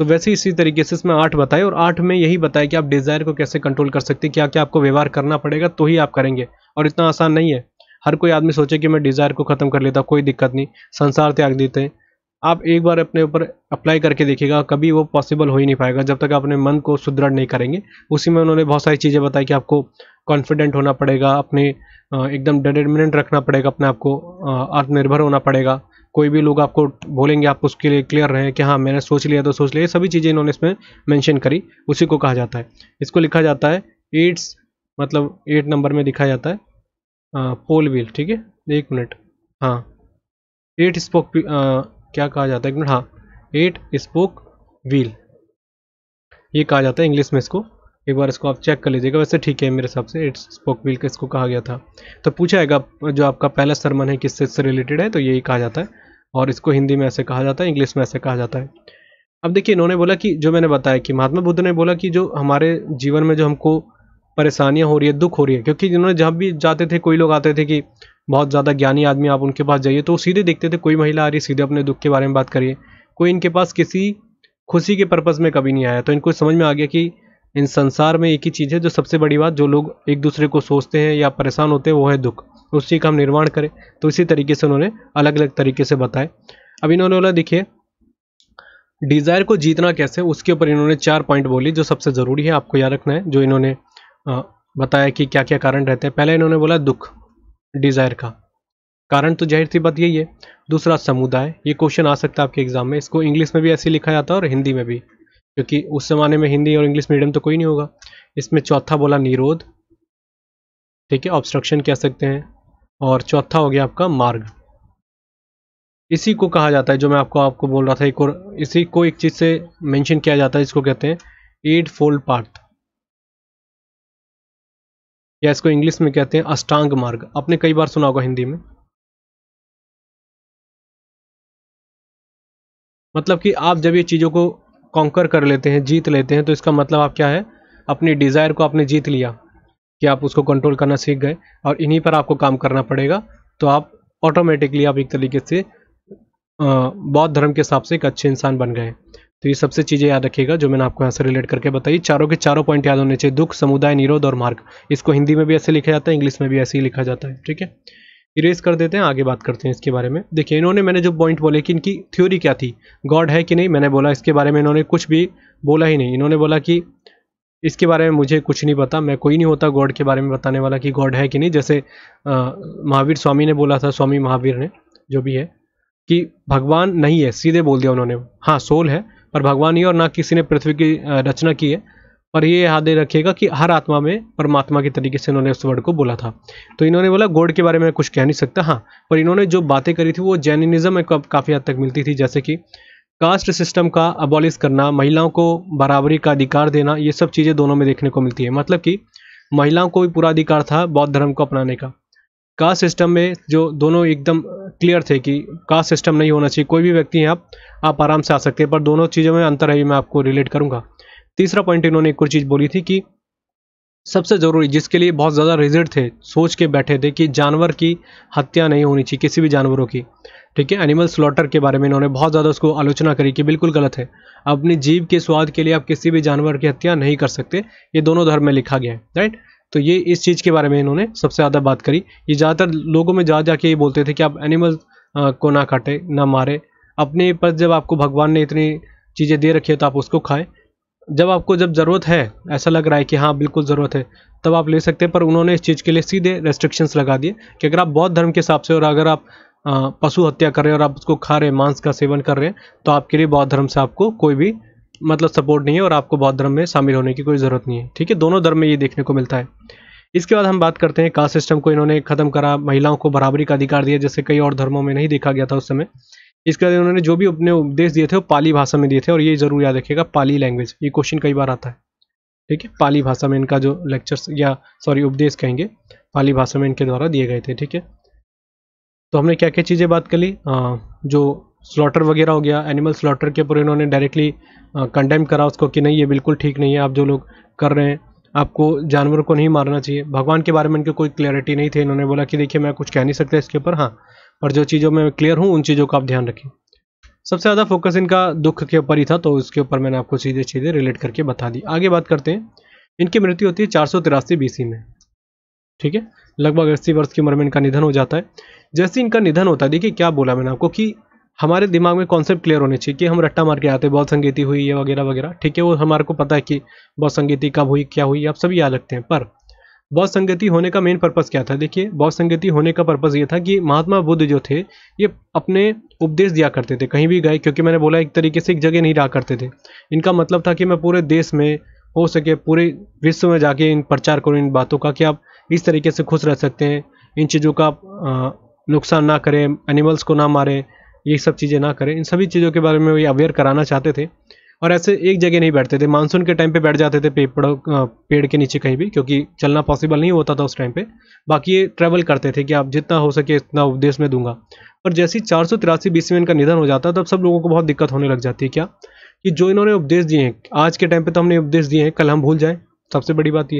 तो वैसे ही इसी तरीके से इसमें 8 बताए। और 8 में यही बताया कि आप डिज़ायर को कैसे कंट्रोल कर सकते हैं, क्या क्या आपको व्यवहार करना पड़ेगा तो ही आप करेंगे। और इतना आसान नहीं है, हर कोई आदमी सोचे कि मैं डिज़ायर को ख़त्म कर लेता, कोई दिक्कत नहीं, संसार त्याग देते हैं। आप एक बार अपने ऊपर अप्लाई करके देखिएगा, कभी वो पॉसिबल हो ही नहीं पाएगा जब तक आप अपने मन को सुदृढ़ नहीं करेंगे। उसी में उन्होंने बहुत सारी चीज़ें बताई कि आपको कॉन्फिडेंट होना पड़ेगा, अपने एकदम डिटरमिनेंट रखना पड़ेगा अपने आप को, आत्मनिर्भर होना पड़ेगा। कोई भी लोग आपको बोलेंगे, आप उसके लिए क्लियर रहें कि हाँ मैंने सोच लिया तो सोच लिया। ये सभी चीज़ें इन्होंने इसमें मेंशन करी, उसी को कहा जाता है। इसको लिखा जाता है 8, मतलब 8 नंबर में लिखा जाता है पोल व्हील, ठीक है, 1 मिनट, हाँ 8 स्पोक, क्या कहा जाता है, एक मिनट, हाँ 8 स्पोक व्हील ये कहा जाता है इंग्लिश में इसको। एक बार इसको आप चेक कर लीजिएगा, वैसे ठीक है मेरे हिसाब से 8 स्पोक व्हील का इसको कहा गया था। तो पूछा जाएगा जो आपका पहला सरमन है किससे से रिलेटेड है, तो यही कहा जाता है। और इसको हिंदी में ऐसे कहा जाता है, इंग्लिश में ऐसे कहा जाता है। अब देखिए, इन्होंने बोला कि जो मैंने बताया कि महात्मा बुद्ध ने बोला कि जो हमारे जीवन में जो हमको परेशानियां हो रही है, दुख हो रही है, क्योंकि जिन्होंने जहाँ भी जाते थे, कोई लोग आते थे कि बहुत ज़्यादा ज्ञानी आदमी, आप उनके पास जाइए तो सीधे देखते थे, कोई महिला आ रही सीधे अपने दुख के बारे में बात करिए, कोई इनके पास किसी खुशी के पर्पज़ में कभी नहीं आया। तो इनको समझ में आ गया कि इन संसार में एक ही चीज़ है जो सबसे बड़ी बात, जो लोग एक दूसरे को सोचते हैं या परेशान होते हैं, वो है दुख, उस चीज़ का हम निर्माण करें। तो इसी तरीके से उन्होंने अलग अलग तरीके से बताए। अब इन्होंने बोला, देखिए डिज़ायर को जीतना कैसे, उसके ऊपर इन्होंने 4 पॉइंट बोली जो सबसे ज़रूरी है, आपको याद रखना है, जो इन्होंने बताया कि क्या क्या कारण रहते हैं। पहले इन्होंने बोला दुख, डिज़ायर का कारण तो जाहिर सी बात यही है। दूसरा समुदाय, ये क्वेश्चन आ सकता है आपके एग्जाम में, इसको इंग्लिश में भी ऐसे लिखा जाता है और हिंदी में भी, क्योंकि उस ज़माने में हिंदी और इंग्लिश मीडियम तो कोई नहीं होगा। इसमें चौथा बोला निरोध, ठीक है, ऑब्स्ट्रक्शन कह सकते हैं। और चौथा हो गया आपका मार्ग। इसी को कहा जाता है, जो मैं आपको बोल रहा था, एक और इसी को एक चीज़ से मेंशन किया जाता है, इसको कहते हैं 8 फोल्ड पाथ, या इसको इंग्लिश में कहते हैं अष्टांग मार्ग। आपने कई बार सुना होगा हिंदी में। मतलब कि आप जब ये चीज़ों को कॉन्कर कर लेते हैं, जीत लेते हैं, तो इसका मतलब आप क्या है, अपनी डिज़ायर को आपने जीत लिया, कि आप उसको कंट्रोल करना सीख गए, और इन्हीं पर आपको काम करना पड़ेगा। तो आप ऑटोमेटिकली आप एक तरीके से बौद्ध धर्म के हिसाब से एक अच्छे इंसान बन गए। तो ये सबसे चीज़ें याद रखिएगा जो मैंने आपको यहाँ से रिलेट करके बताई। चारों के चारों पॉइंट याद होने चाहिए, दुख, समुदाय, निरोध और मार्ग। इसको हिंदी में भी ऐसे लिखा जाता है, इंग्लिश में भी ऐसे ही लिखा जाता है, ठीक है। इरेज कर देते हैं, आगे बात करते हैं इसके बारे में। देखिए, इन्होंने, मैंने जो पॉइंट बोले कि इनकी थ्योरी क्या थी, गॉड है कि नहीं, मैंने बोला इसके बारे में इन्होंने कुछ भी बोला ही नहीं। इन्होंने बोला कि इसके बारे में मुझे कुछ नहीं पता, मैं कोई नहीं होता गॉड के बारे में बताने वाला कि गॉड है कि नहीं। जैसे महावीर स्वामी ने बोला था, स्वामी महावीर ने, जो भी है, कि भगवान नहीं है, सीधे बोल दिया उन्होंने। हाँ, सोल है पर भगवान नहीं, और ना किसी ने पृथ्वी की रचना की है। पर ये याद रखिएगा कि हर आत्मा में परमात्मा के तरीके से इन्होंने उस वर्ड को बोला था। तो इन्होंने बोला गॉड के बारे में कुछ कह नहीं सकता। हाँ, पर इन्होंने जो बातें करी थी वो जैनिज्म में काफ़ी हद तक मिलती थी, जैसे कि कास्ट सिस्टम का अबॉलिश करना, महिलाओं को बराबरी का अधिकार देना, ये सब चीज़ें दोनों में देखने को मिलती है। मतलब कि महिलाओं को भी पूरा अधिकार था बौद्ध धर्म को अपनाने का। कास्ट सिस्टम में जो दोनों एकदम क्लियर थे कि कास्ट सिस्टम नहीं होना चाहिए, कोई भी व्यक्ति हैं आप आराम से आ सकते हैं, पर दोनों चीज़ों में अंतर है, मैं आपको रिलेट करूंगा। तीसरा पॉइंट इन्होंने एक और चीज़ बोली थी कि सबसे ज़रूरी, जिसके लिए बहुत ज़्यादा रिजिड थे, सोच के बैठे थे कि जानवर की हत्या नहीं होनी चाहिए, किसी भी जानवरों की, ठीक है। एनिमल स्लॉटर के बारे में इन्होंने बहुत ज़्यादा उसको आलोचना करी कि बिल्कुल गलत है, अपनी जीव के स्वाद के लिए आप किसी भी जानवर की हत्या नहीं कर सकते, ये दोनों धर्म में लिखा गया है, राइट। तो ये इस चीज़ के बारे में इन्होंने सबसे ज़्यादा बात करी। ये ज़्यादातर लोगों में जा जाके ये बोलते थे कि आप एनिमल को ना काटे, ना मारे, अपने पर जब आपको भगवान ने इतनी चीज़ें दे रखी है तो आप उसको खाएं। जब ज़रूरत है, ऐसा लग रहा है कि हाँ बिल्कुल ज़रूरत है, तब आप ले सकते हैं। पर उन्होंने इस चीज़ के लिए सीधे रेस्ट्रिक्शंस लगा दिए कि अगर आप बौद्ध धर्म के हिसाब से और अगर आप पशु हत्या कर रहे हैं और आप उसको खा रहे हैं, मांस का सेवन कर रहे हैं, तो आपके लिए बौद्ध धर्म से आपको कोई भी मतलब सपोर्ट नहीं है और आपको बौद्ध धर्म में शामिल होने की कोई ज़रूरत नहीं है। ठीक है, दोनों धर्म में ये देखने को मिलता है। इसके बाद हम बात करते हैं कास्ट सिस्टम को इन्होंने ख़त्म करा, महिलाओं को बराबरी का अधिकार दिया, जैसे कई और धर्मों में नहीं देखा गया था उस समय। इसके बाद इन्होंने जो भी अपने उपदेश दिए थे वो पाली भाषा में दिए थे, और ये जरूर याद रखिएगा, पाली लैंग्वेज, ये क्वेश्चन कई बार आता है। ठीक है, पाली भाषा में इनका जो लेक्चर्स या सॉरी उपदेश कहेंगे, पाली भाषा में इनके द्वारा दिए गए थे। ठीक है, तो हमने क्या क्या चीज़ें बात कर ली, जो स्लॉटर वगैरह हो गया, एनिमल स्लॉटर के ऊपर इन्होंने डायरेक्टली कंडेम करा उसको कि नहीं ये बिल्कुल ठीक नहीं है, आप जो लोग कर रहे हैं, आपको जानवरों को नहीं मारना चाहिए। भगवान के बारे में इनकी कोई क्लैरिटी नहीं थी, इन्होंने बोला कि देखिए मैं कुछ कह नहीं सकता इसके ऊपर, हाँ पर जो चीज़ों में क्लियर हूँ उन चीज़ों का आप ध्यान रखें। सबसे ज़्यादा फोकस इनका दुख के ऊपर ही था, तो उसके ऊपर मैंने आपको सीधे सीधे रिलेट करके बता दी। आगे बात करते हैं, इनकी मृत्यु होती है 483 BC में। ठीक है, लगभग 80 वर्ष की उम्र में इनका निधन हो जाता है। जैसे इनका निधन होता है, देखिए क्या बोला मैंने आपको कि हमारे दिमाग में कॉन्सेप्ट क्लियर होने चाहिए कि हम रट्टा मार के आते हैं, बौद्ध संगीति हुई ये वगैरह वगैरह, ठीक है, वो हमारे को पता है कि बौद्ध संगीति कब हुई क्या हुई, आप सभी याद रखते हैं। पर बौद्ध संगीति होने का मेन पर्पस क्या था? देखिए, बौद्ध संगीति होने का पर्पस ये था कि महात्मा बुद्ध जो थे ये अपने उपदेश दिया करते थे कहीं भी गए, क्योंकि मैंने बोला एक तरीके से एक जगह नहीं रहा करते थे। इनका मतलब था कि मैं पूरे देश में, हो सके पूरे विश्व में जाके इन प्रचार करूँ इन बातों का कि आप इस तरीके से खुश रह सकते हैं, इन चीज़ों का आप नुकसान ना करें, एनिमल्स को ना मारें, ये सब चीज़ें ना करें, इन सभी चीज़ों के बारे में ये अवेयर कराना चाहते थे। और ऐसे एक जगह नहीं बैठते थे, मानसून के टाइम पे बैठ जाते थे पेड़ के नीचे कहीं भी, क्योंकि चलना पॉसिबल नहीं होता था उस टाइम पे। बाकी ये ट्रैवल करते थे कि आप जितना हो सके इतना उपदेश में दूंगा। पर जैसे ही 483 BC में इनका निधन हो जाता, तब सब लोगों को बहुत दिक्कत होने लग जाती है। क्या कि जो इन्होंने उपदेश दिए हैं आज के टाइम पे, तो हमने उपदेश दिए हैं, कल हम भूल जाएं। सबसे बड़ी बात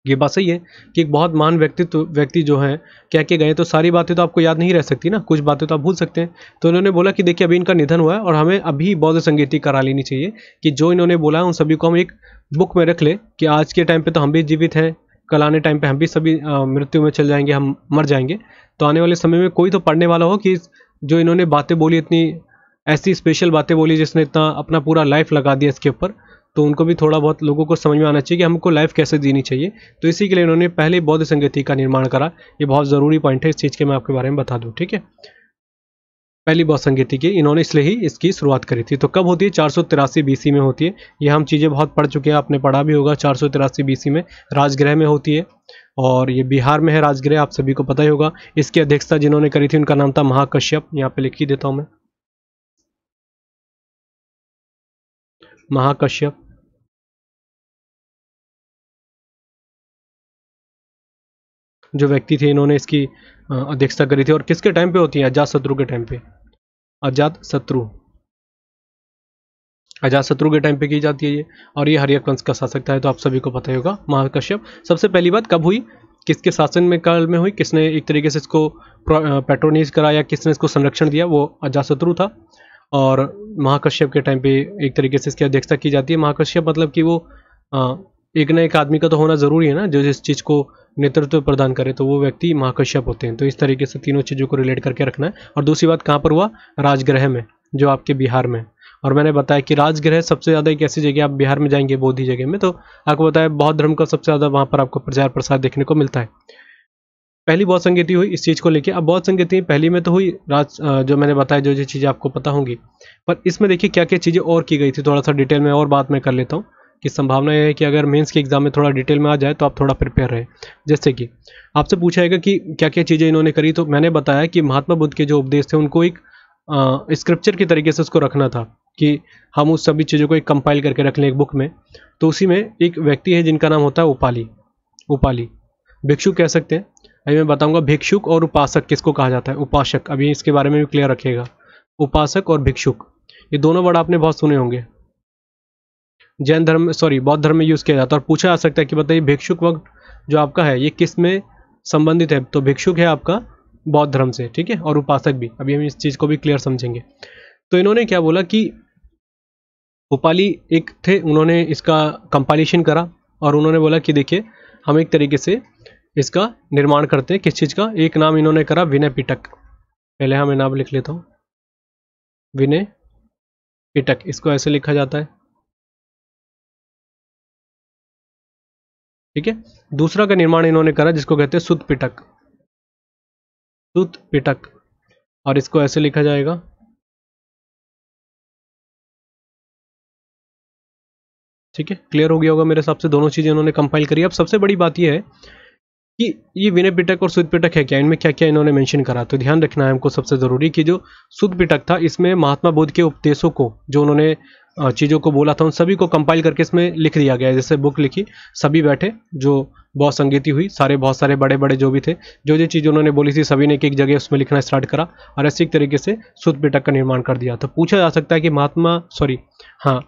ये बात सही है कि एक बहुत महान व्यक्ति जो है कह के गए, तो सारी बातें तो आपको याद नहीं रह सकती ना, कुछ बातें तो आप भूल सकते हैं। तो इन्होंने बोला कि देखिए अभी इनका निधन हुआ है और हमें अभी बौद्ध संगीति करा लेनी चाहिए, कि जो इन्होंने बोला है उन सभी को हम एक बुक में रख ले, कि आज के टाइम पे तो हम भी जीवित हैं, कल आने टाइम पे हम भी सभी मृत्यु में चल जाएंगे, हम मर जाएंगे, तो आने वाले समय में कोई तो पढ़ने वाला हो कि जो इन्होंने बातें बोली, इतनी ऐसी स्पेशल बातें बोली जिसने इतना अपना पूरा लाइफ लगा दिया इसके ऊपर, तो उनको भी थोड़ा बहुत लोगों को समझ में आना चाहिए कि हमको लाइफ कैसे जीनी चाहिए। तो इसी के लिए इन्होंने पहले बौद्ध संगीति का निर्माण करा। ये बहुत ज़रूरी पॉइंट है, इस चीज़ के मैं आपके बारे में बता दूं। ठीक है, पहली बौद्ध संगीति की इन्होंने इसलिए ही इसकी शुरुआत करी थी। तो कब होती है? 483 BC में होती है। ये हम चीज़ें बहुत पढ़ चुके हैं, आपने पढ़ा भी होगा। 483 BC में राजगृह में होती है, और ये बिहार में है राजगृह, आप सभी को पता ही होगा। इसकी अध्यक्षता जिन्होंने करी थी उनका नाम था महाकश्यप, यहाँ पे लिख ही देता हूँ मैं, महाकश्यप। जो व्यक्ति थे इन्होंने इसकी अध्यक्षता करी थी। और किसके टाइम पे होती है? अजात शत्रु के टाइम पे। अजात शत्रु, अजात शत्रु के टाइम पे की जाती है ये, और ये हर्यक वंश का शासक था, तो आप सभी को पता ही होगा महाकश्यप। सबसे पहली बात कब हुई, किसके शासन में काल में हुई, किसने एक तरीके से इसको पैट्रोनाइज कराया, किसने इसको संरक्षण दिया, वो अजात शत्रु था। और महाकश्यप के टाइम पे एक तरीके से इसकी अध्यक्षता की जाती है। महाकश्यप मतलब कि वो एक ना एक आदमी का तो होना ज़रूरी है ना, जो जिस चीज़ को नेतृत्व प्रदान करे, तो वो व्यक्ति महाकश्यप होते हैं। तो इस तरीके से तीनों चीज़ों को रिलेट करके रखना है। और दूसरी बात कहाँ पर हुआ? राजगृह में, जो आपके बिहार में। और मैंने बताया कि राजगृह सबसे ज़्यादा एक ऐसी जगह, आप बिहार में जाएंगे बोधी जगह में, तो आपको बताया बौद्ध धर्म का सबसे ज़्यादा वहाँ पर आपको प्रचार प्रसार देखने को मिलता है। पहली बौद्ध संगीति हुई इस चीज़ को लेके। अब बौद्ध संगीति पहली में तो हुई जो मैंने बताया, जो जो चीज़ें आपको पता होंगी, पर इसमें देखिए क्या क्या चीज़ें और की गई थी, थोड़ा सा डिटेल में और बात मैं कर लेता हूँ, कि संभावना यह है कि अगर मेंस के एग्जाम में थोड़ा डिटेल में आ जाए तो आप थोड़ा प्रिपेयर रहे। जैसे कि आपसे पूछा जाएगा कि क्या क्या चीज़ें इन्होंने करी, तो मैंने बताया कि महात्मा बुद्ध के जो उपदेश थे उनको एक स्क्रिप्चर की तरीके से उसको रखना था, कि हम उस सभी चीज़ों को एक कंपाइल करके रख लें एक बुक में। तो उसी में एक व्यक्ति है जिनका नाम होता है उपाली, उपाली भिक्षुक कह सकते हैं। अभी मैं बताऊंगा भिक्षुक और उपासक किसको कहा जाता है, उपासक, अभी इसके बारे में भी क्लियर रखिएगा। उपासक और भिक्षुक, ये दोनों वर्ड आपने बहुत सुने होंगे। जैन धर्म सॉरी बौद्ध धर्म में यूज़ किया जाता है। और पूछा जा सकता है कि बताइए भिक्षुक वर्ग जो आपका है ये किस में संबंधित है, तो भिक्षुक है आपका बौद्ध धर्म से, ठीक है, और उपासक भी। अभी हम इस चीज़ को भी क्लियर समझेंगे। तो इन्होंने क्या बोला कि उपाली एक थे, उन्होंने इसका कंपाइलेशन करा, और उन्होंने बोला कि देखिए हम एक तरीके से इसका निर्माण करते हैं। किस चीज़ का? एक नाम इन्होंने करा विनय पिटक। पहले हमें नाम लिख लेता हूँ, विनय पिटक। इसको ऐसे लिखा जाता है, ठीक है। दूसरा का निर्माण इन्होंने करा जिसको कहते हैं सुत पिटक, सुत पिटक, और इसको ऐसे लिखा जाएगा, ठीक है। क्लियर हो गया होगा मेरे हिसाब से, दोनों चीजें इन्होंने कंपाइल करी। अब सबसे बड़ी बात यह है कि ये विनय पिटक और सुत पिटक है क्या, इनमें क्या क्या इन्होंने मेंशन करा। तो ध्यान रखना है हमको सबसे जरूरी कि जो सुत पिटक था इसमें महात्मा बुद्ध के उपदेशों को, जो उन्होंने चीज़ों को बोला था, उन सभी को कंपाइल करके इसमें लिख दिया गया है। जैसे बुक लिखी, सभी बैठे, जो बहुत संगीति हुई, सारे बहुत सारे बड़े बड़े जो भी थे, जो जो चीज़ उन्होंने बोली थी सभी ने एक एक जगह उसमें लिखना स्टार्ट करा, और ऐसे एक तरीके से सुत पिटक का निर्माण कर दिया। तो पूछा जा सकता है कि हाँ,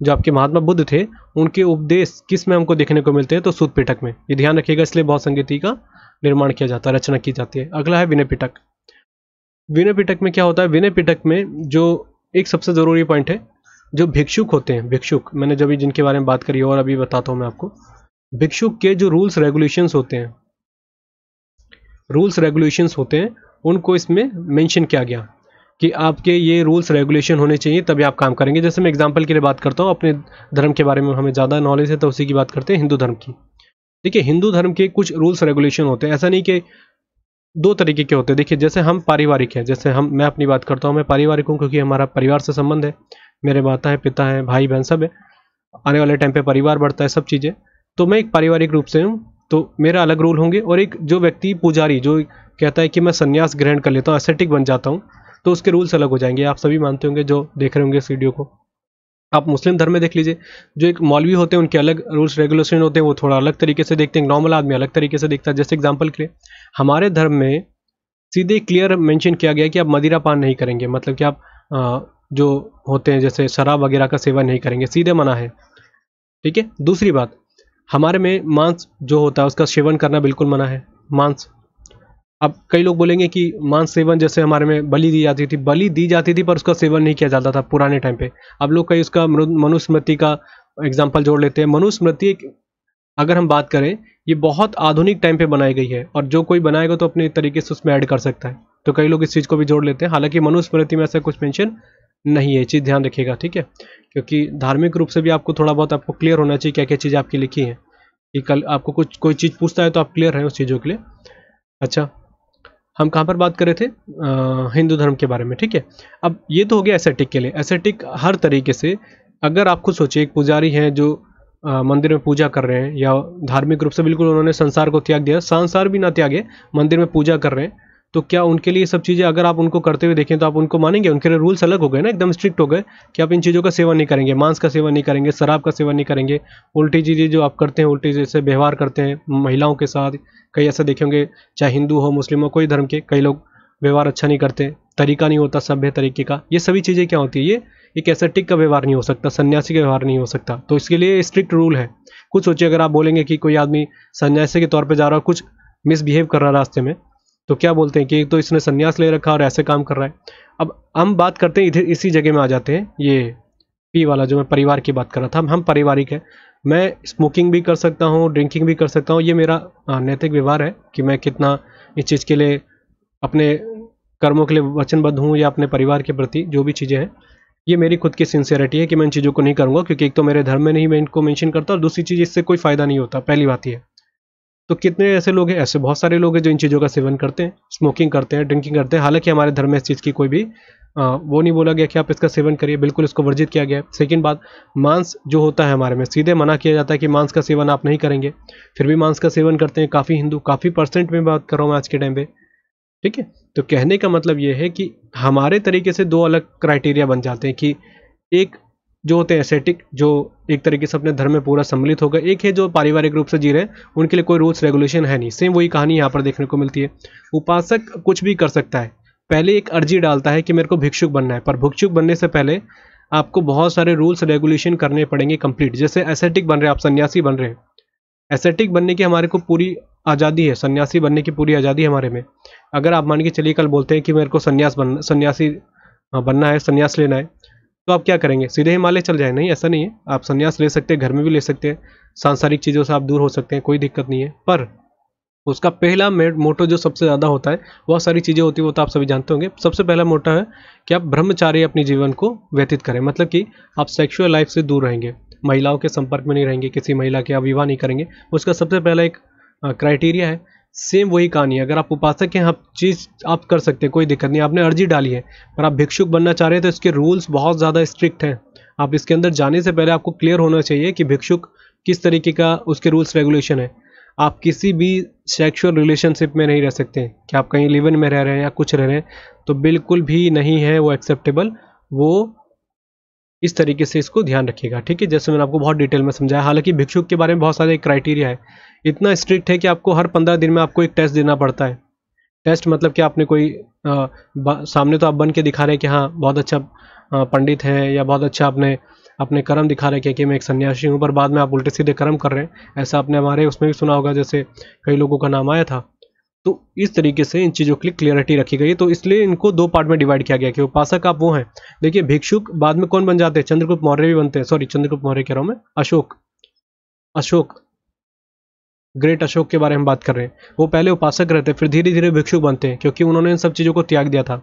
जो आपके महात्मा बुद्ध थे उनके उपदेश किस में हमको देखने को मिलते हैं, तो सुत पिटक में। ये ध्यान रखिएगा, इसलिए बहुत संगीति का निर्माण किया जाता है, रचना की जाती है। अगला है विनय पिटक। विनय पिटक में क्या होता है, विनय पिटक में जो एक सबसे जरूरी पॉइंट है, जो भिक्षुक होते हैं, भिक्षुक मैंने जब जिनके बारे में बात करी और अभी बताता हूं मैं आपको, भिक्षुक के जो रूल्स रेगुलेशंस होते हैं, रूल्स रेगुलेशंस होते हैं, उनको इसमें मेंशन किया गया कि आपके ये रूल्स रेगुलेशन होने चाहिए तभी आप काम करेंगे। जैसे मैं एग्जांपल के लिए बात करता हूँ, अपने धर्म के बारे में हमें ज़्यादा नॉलेज है तो उसी की बात करते हैं, हिंदू धर्म की। देखिए, हिंदू धर्म के कुछ रूल्स रेगुलेशन होते हैं, ऐसा नहीं कि दो तरीके के होते हैं। देखिए, जैसे हम पारिवारिक हैं, जैसे मैं अपनी बात करता हूँ, मैं पारिवारिक हूँ क्योंकि हमारा परिवार से संबंध है, मेरे माता है, पिता है, भाई बहन सब है, आने वाले टाइम पे परिवार बढ़ता है, सब चीज़ें। तो मैं एक पारिवारिक रूप से हूँ, तो मेरा अलग रूल होंगे। और एक जो व्यक्ति पुजारी जो कहता है कि मैं संन्यास ग्रहण कर लेता हूँ, एसेटिक बन जाता हूँ, तो उसके रूल्स अलग हो जाएंगे। आप सभी मानते होंगे जो देख रहे होंगे इस वीडियो को। आप मुस्लिम धर्म में देख लीजिए, जो एक मौलवी होते हैं उनके अलग रूल्स रेगुलेशन होते हैं, वो थोड़ा अलग तरीके से देखते हैं, नॉर्मल आदमी अलग तरीके से देखता है। जैसे एग्जाम्पल के लिए, हमारे धर्म में सीधे क्लियर मेंशन किया गया है कि आप मदिरा पान नहीं करेंगे, मतलब कि आप जो होते हैं जैसे शराब वगैरह का सेवन नहीं करेंगे, सीधे मना है, ठीक है। दूसरी बात, हमारे में मांस जो होता है उसका सेवन करना बिल्कुल मना है, मांस। अब कई लोग बोलेंगे कि मांस सेवन, जैसे हमारे में बलि दी जाती थी पर उसका सेवन नहीं किया जाता था पुराने टाइम पे। अब लोग कई उसका मनुस्मृति का एग्जाम्पल जोड़ लेते हैं। मनुस्मृति एक, अगर हम बात करें, ये बहुत आधुनिक टाइम पे बनाई गई है, और जो कोई बनाएगा तो अपने तरीके से उसमें ऐड कर सकता है, तो कई लोग इस चीज़ को भी जोड़ लेते हैं। हालांकि मनुस्मृति में ऐसा कुछ मेंशन नहीं है, ये चीज़ ध्यान रखिएगा, ठीक है। क्योंकि धार्मिक रूप से भी आपको थोड़ा बहुत आपको क्लियर होना चाहिए क्या क्या चीज़ आपकी लिखी है, कि कल आपको कुछ कोई चीज़ पूछता है तो आप क्लियर हैं उस चीज़ों के लिए। अच्छा, हम कहाँ पर बात कर रहे थे, हिंदू धर्म के बारे में, ठीक है। अब ये तो हो गया एसेटिक के लिए। एसेटिक हर तरीके से, अगर आप खुद सोचिए, एक पुजारी हैं जो मंदिर में पूजा कर रहे हैं, या धार्मिक रूप से बिल्कुल उन्होंने संसार को त्याग दिया, संसार भी ना त्यागे, मंदिर में पूजा कर रहे हैं, तो क्या उनके लिए सब चीज़ें अगर आप उनको करते हुए देखें तो आप उनको मानेंगे? उनके लिए रूल्स अलग हो गए ना, एकदम स्ट्रिक्ट हो गए कि आप इन चीज़ों का सेवन नहीं करेंगे, मांस का सेवन नहीं करेंगे, शराब का सेवन नहीं करेंगे, उल्टी चीज़ें जो आप करते हैं, उल्टी जैसे व्यवहार करते हैं महिलाओं के साथ, कई ऐसे देखे होंगे, चाहे हिंदू हो मुस्लिम हो, कोई धर्म के, कई लोग व्यवहार अच्छा नहीं करते, तरीका नहीं होता सभ्य तरीके का। ये सभी चीज़ें क्या होती है, ये एक एसेटिक का व्यवहार नहीं हो सकता, सन्यासी का व्यवहार नहीं हो सकता, तो इसके लिए स्ट्रिक्ट रूल है। कुछ सोचिए, अगर आप बोलेंगे कि कोई आदमी सन्यासी के तौर पे जा रहा है, कुछ मिसबिहेव कर रहा है रास्ते में, तो क्या बोलते हैं कि तो इसने सन्यास ले रखा और ऐसे काम कर रहा है। अब हम बात करते हैं इधर, इसी जगह में आ जाते हैं, ये पी वाला जो मैं परिवार की बात कर रहा था, हम पारिवारिक है, मैं स्मोकिंग भी कर सकता हूँ, ड्रिंकिंग भी कर सकता हूँ, ये मेरा नैतिक व्यवहार है कि मैं कितना इस चीज़ के लिए, अपने कर्मों के लिए वचनबद्ध हूँ, या अपने परिवार के प्रति जो भी चीज़ें हैं, ये मेरी खुद की सिंसियरिटी है कि मैं इन चीज़ों को नहीं करूँगा, क्योंकि एक तो मेरे धर्म में नहीं मैं इनको मेंशन करता, और दूसरी चीज़ इससे कोई फ़ायदा नहीं होता, पहली बात ये। तो कितने ऐसे लोग हैं, ऐसे बहुत सारे लोग हैं जो इन चीज़ों का सेवन करते हैं, स्मोकिंग करते हैं, ड्रिंकिंग करते हैं। हालांकि हमारे धर्म में इस चीज़ की कोई भी वो नहीं बोला गया कि आप इसका सेवन करिए, बिल्कुल इसको वर्जित किया गया है। सेकंड बात, मांस जो होता है हमारे में सीधे मना किया जाता है कि मांस का सेवन आप नहीं करेंगे, फिर भी मांस का सेवन करते हैं काफ़ी हिंदू, काफ़ी परसेंट में बात कर रहा हूँ आज के टाइम पे, ठीक है। तो कहने का मतलब ये है कि हमारे तरीके से दो अलग क्राइटेरिया बन जाते हैं, कि एक जो होते हैं एसेटिक, जो एक तरीके से अपने धर्म में पूरा सम्मिलित हो गए, एक है जो पारिवारिक रूप से जी रहे हैं, उनके लिए कोई रूल्स रेगुलेशन है नहीं। सेम वही कहानी यहाँ पर देखने को मिलती है। उपासक कुछ भी कर सकता है, पहले एक अर्जी डालता है कि मेरे को भिक्षुक बनना है, पर भिक्षुक बनने से पहले आपको बहुत सारे रूल्स रेगुलेशन करने पड़ेंगे कंप्लीट। जैसे एसेटिक बन रहे हैं आप, सन्यासी बन रहे हैं, एसेटिक बनने की हमारे को पूरी आज़ादी है, सन्यासी बनने की पूरी आज़ादी हमारे में। अगर आप मान के चलिए कल बोलते हैं कि मेरे को सन्यासी बनना है, सन्यास लेना है, तो आप क्या करेंगे, सीधे हिमालय चल जाए? नहीं, ऐसा नहीं है। आप सन्यास ले सकते हैं, घर में भी ले सकते हैं, सांसारिक चीज़ों से आप दूर हो सकते हैं, कोई दिक्कत नहीं है। पर उसका पहला मोटो जो सबसे ज़्यादा होता है, बहुत सारी चीज़ें होती है वो तो आप सभी जानते होंगे। सबसे पहला मोटो है कि आप ब्रह्मचार्य अपने जीवन को व्यतीत करें, मतलब कि आप सेक्सुअल लाइफ से दूर रहेंगे। महिलाओं के संपर्क में नहीं रहेंगे, किसी महिला के आप विवाह नहीं करेंगे, उसका सबसे पहला एक क्राइटेरिया है। सेम वही कहानी है, अगर आप उपासक हैं, आप चीज़ आप कर सकते हैं, कोई दिक्कत नहीं, आपने अर्जी डाली है, पर आप भिक्षुक बनना चाह रहे हैं तो इसके रूल्स बहुत ज़्यादा स्ट्रिक्ट हैं। आप इसके अंदर जाने से पहले आपको क्लियर होना चाहिए कि भिक्षुक किस तरीके का उसके रूल्स रेगुलेशन है। आप किसी भी सेक्सुअल रिलेशनशिप में नहीं रह सकते, कि आप कहीं लिव इन में रह रहे हैं या कुछ रह रहे हैं, तो बिल्कुल भी नहीं है वो एक्सेप्टेबल। वो इस तरीके से इसको ध्यान रखिएगा, ठीक है, जैसे मैंने आपको बहुत डिटेल में समझाया। हालांकि भिक्षुक के बारे में बहुत सारे क्राइटेरिया है, इतना स्ट्रिक्ट है कि आपको हर 15 दिन में आपको एक टेस्ट देना पड़ता है। टेस्ट मतलब कि आपने कोई सामने तो आप बन के दिखा रहे हैं कि हाँ बहुत अच्छा पंडित हैं, या बहुत अच्छा आपने अपने कर्म दिखा रहे हैं कि मैं एक सन्यासी हूँ, पर बाद में आप उल्टे सीधे कर्म कर रहे हैं। ऐसा आपने हमारे उसमें भी सुना होगा, जैसे कई लोगों का नाम आया था। तो इस तरीके से इन चीज़ों की क्लियरिटी रखी गई। तो इसलिए इनको दो पार्ट में डिवाइड किया गया कि उपासक आप वो हैं। देखिए भिक्षुक बाद में कौन बन जाते हैं, चंद्रगुप्त मौर्य भी बनते हैं, सॉरी चंद्रगुप्त मौर्य कह रहा हूँ मैं, अशोक ग्रेट अशोक के बारे में बात कर रहे हैं। वो पहले उपासक रहते, फिर धीरे धीरे भिक्षुक बनते हैं, क्योंकि उन्होंने इन सब चीज़ों को त्याग दिया था।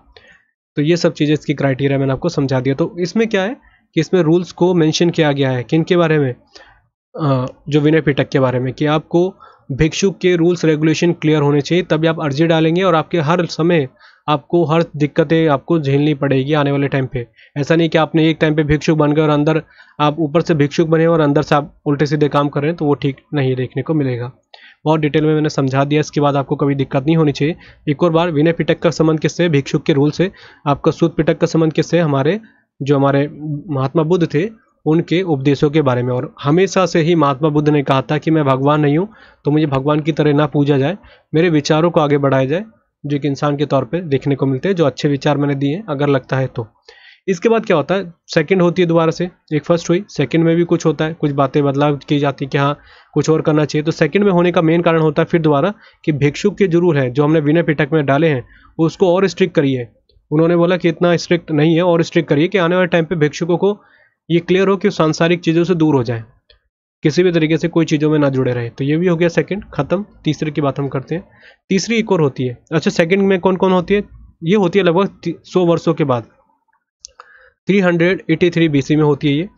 तो ये सब चीज़ें इसकी क्राइटेरिया मैंने आपको समझा दिया। तो इसमें क्या है कि इसमें रूल्स को मेंशन किया गया है, किन के बारे में, जो विनय पिटक के बारे में, कि आपको भिक्षुक के रूल्स रेगुलेशन क्लियर होने चाहिए, तभी आप अर्जी डालेंगे और आपके हर समय आपको हर दिक्कतें आपको झेलनी पड़ेगी आने वाले टाइम पे। ऐसा नहीं कि आपने एक टाइम पे भिक्षुक बन गए और अंदर आप ऊपर से भिक्षुक बने और अंदर से आप उल्टे सीधे काम कर रहे हैं, तो वो ठीक नहीं देखने को मिलेगा। बहुत डिटेल में मैंने समझा दिया, इसके बाद आपको कभी दिक्कत नहीं होनी चाहिए। एक और बार, विनय पिटक का संबंध किससे, भिक्षुक के रूल से। आपका सूत पिटक का संबंध किससे, हमारे महात्मा बुद्ध थे उनके उपदेशों के बारे में। और हमेशा से ही महात्मा बुद्ध ने कहा था कि मैं भगवान नहीं हूँ, तो मुझे भगवान की तरह ना पूजा जाए, मेरे विचारों को आगे बढ़ाया जाए, जो एक इंसान के तौर पे देखने को मिलते हैं, जो अच्छे विचार मैंने दिए हैं अगर लगता है तो। इसके बाद क्या होता है, सेकंड होती है दोबारा से, एक फर्स्ट हुई, सेकंड में भी कुछ होता है, कुछ बातें बदलाव की जाती है कि हाँ कुछ और करना चाहिए। तो सेकंड में होने का मेन कारण होता है फिर दोबारा कि भिक्षुक के जो रूल है जो हमने विनय पिटक में डाले हैं उसको और स्ट्रिक्ट करिए। उन्होंने बोला कि इतना स्ट्रिक्ट नहीं है, और स्ट्रिक्ट करिए कि आने वाले टाइम पे भिक्षुकों को ये क्लियर हो कि सांसारिक चीज़ों से दूर हो जाए, किसी भी तरीके से कोई चीज़ों में ना जुड़े रहे। तो ये भी हो गया सेकंड खत्म। तीसरे की बात हम करते हैं। तीसरी एक और होती है। अच्छा, सेकंड में कौन कौन होती है, ये होती है लगभग 100 वर्षों के बाद, 383 BC में होती है ये।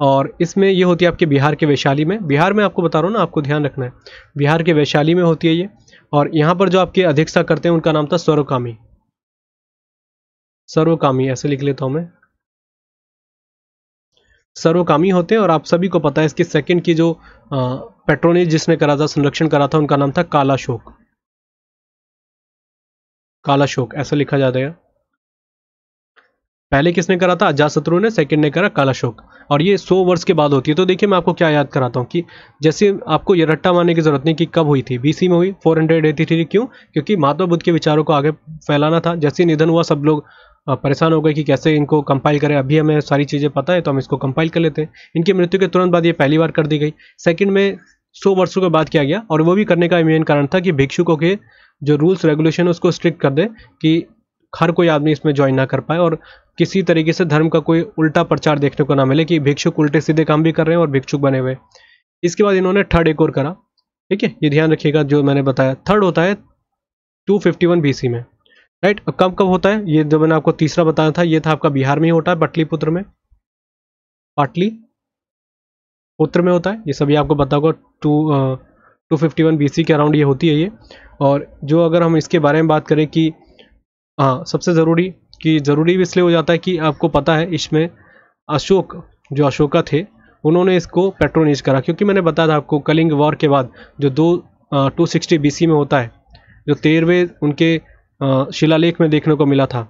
और इसमें ये होती है आपके बिहार के वैशाली में। बिहार में आपको बता रहा हूँ ना, आपको ध्यान रखना है, बिहार के वैशाली में होती है ये। और यहाँ पर जो आपके अध्यक्षता करते हैं उनका नाम था सर्वकामी। सर्वकामी ऐसे लिख लेता हूँ मैं, सर्वकामी होते हैं। और आप सभी को पता है इसकी सेकंड की जो पेट्रोनेज जिसने करा था, संरक्षण करा था, उनका नाम था कालाशोक। कालाशोक ऐसा लिखा जाता है। पहले किसने करा था, अजातशत्रु ने, सेकंड ने करा कालाशोक। और ये 100 वर्ष के बाद होती है। तो देखिए मैं आपको क्या याद कराता हूँ कि जैसे आपको ये रट्टा मारने की जरूरत नहीं कि कब हुई थी, BC में हुई 483। क्यों, क्योंकि महात्मा बुद्ध के विचारों को आगे फैलाना था। जैसे निधन हुआ सब लोग परेशान हो गए कि कैसे इनको कंपाइल करें, अभी हमें सारी चीज़ें पता है तो हम इसको कंपाइल कर लेते हैं। इनकी मृत्यु के तुरंत बाद ये पहली बार कर दी गई। सेकंड में 100 वर्षों के बाद किया गया, और वो भी करने का मेन कारण था कि भिक्षुकों के जो रूल्स रेगुलेशन उसको स्ट्रिक्ट कर दे, कि हर कोई आदमी इसमें ज्वाइन ना कर पाए, और किसी तरीके से धर्म का कोई उल्टा प्रचार देखने को ना मिले कि भिक्षुक उल्टे सीधे काम भी कर रहे हैं और भिक्षुक बने हुए। इसके बाद इन्होंने थर्ड एक और करा, ठीक है, ये ध्यान रखिएगा जो मैंने बताया। थर्ड होता है 251 BC में, राइट। अब कब कब होता है, ये जो मैंने आपको तीसरा बताया था, ये था आपका बिहार में ही होता है, पाटलिपुत्र में, पाटलिपुत्र में होता है। ये सभी आपको पता होगा। 251 BC के अराउंड ये होती है ये। और जो अगर हम इसके बारे में बात करें कि हाँ, सबसे ज़रूरी कि ज़रूरी भी इसलिए हो जाता है कि आपको पता है इसमें अशोक, जो अशोका थे, उन्होंने इसको पेट्रोनेज करा। क्योंकि मैंने बताया था आपको कलिंग वॉर के बाद जो 260 BC में होता है, जो 13वें उनके शिलालेख में देखने को मिला था,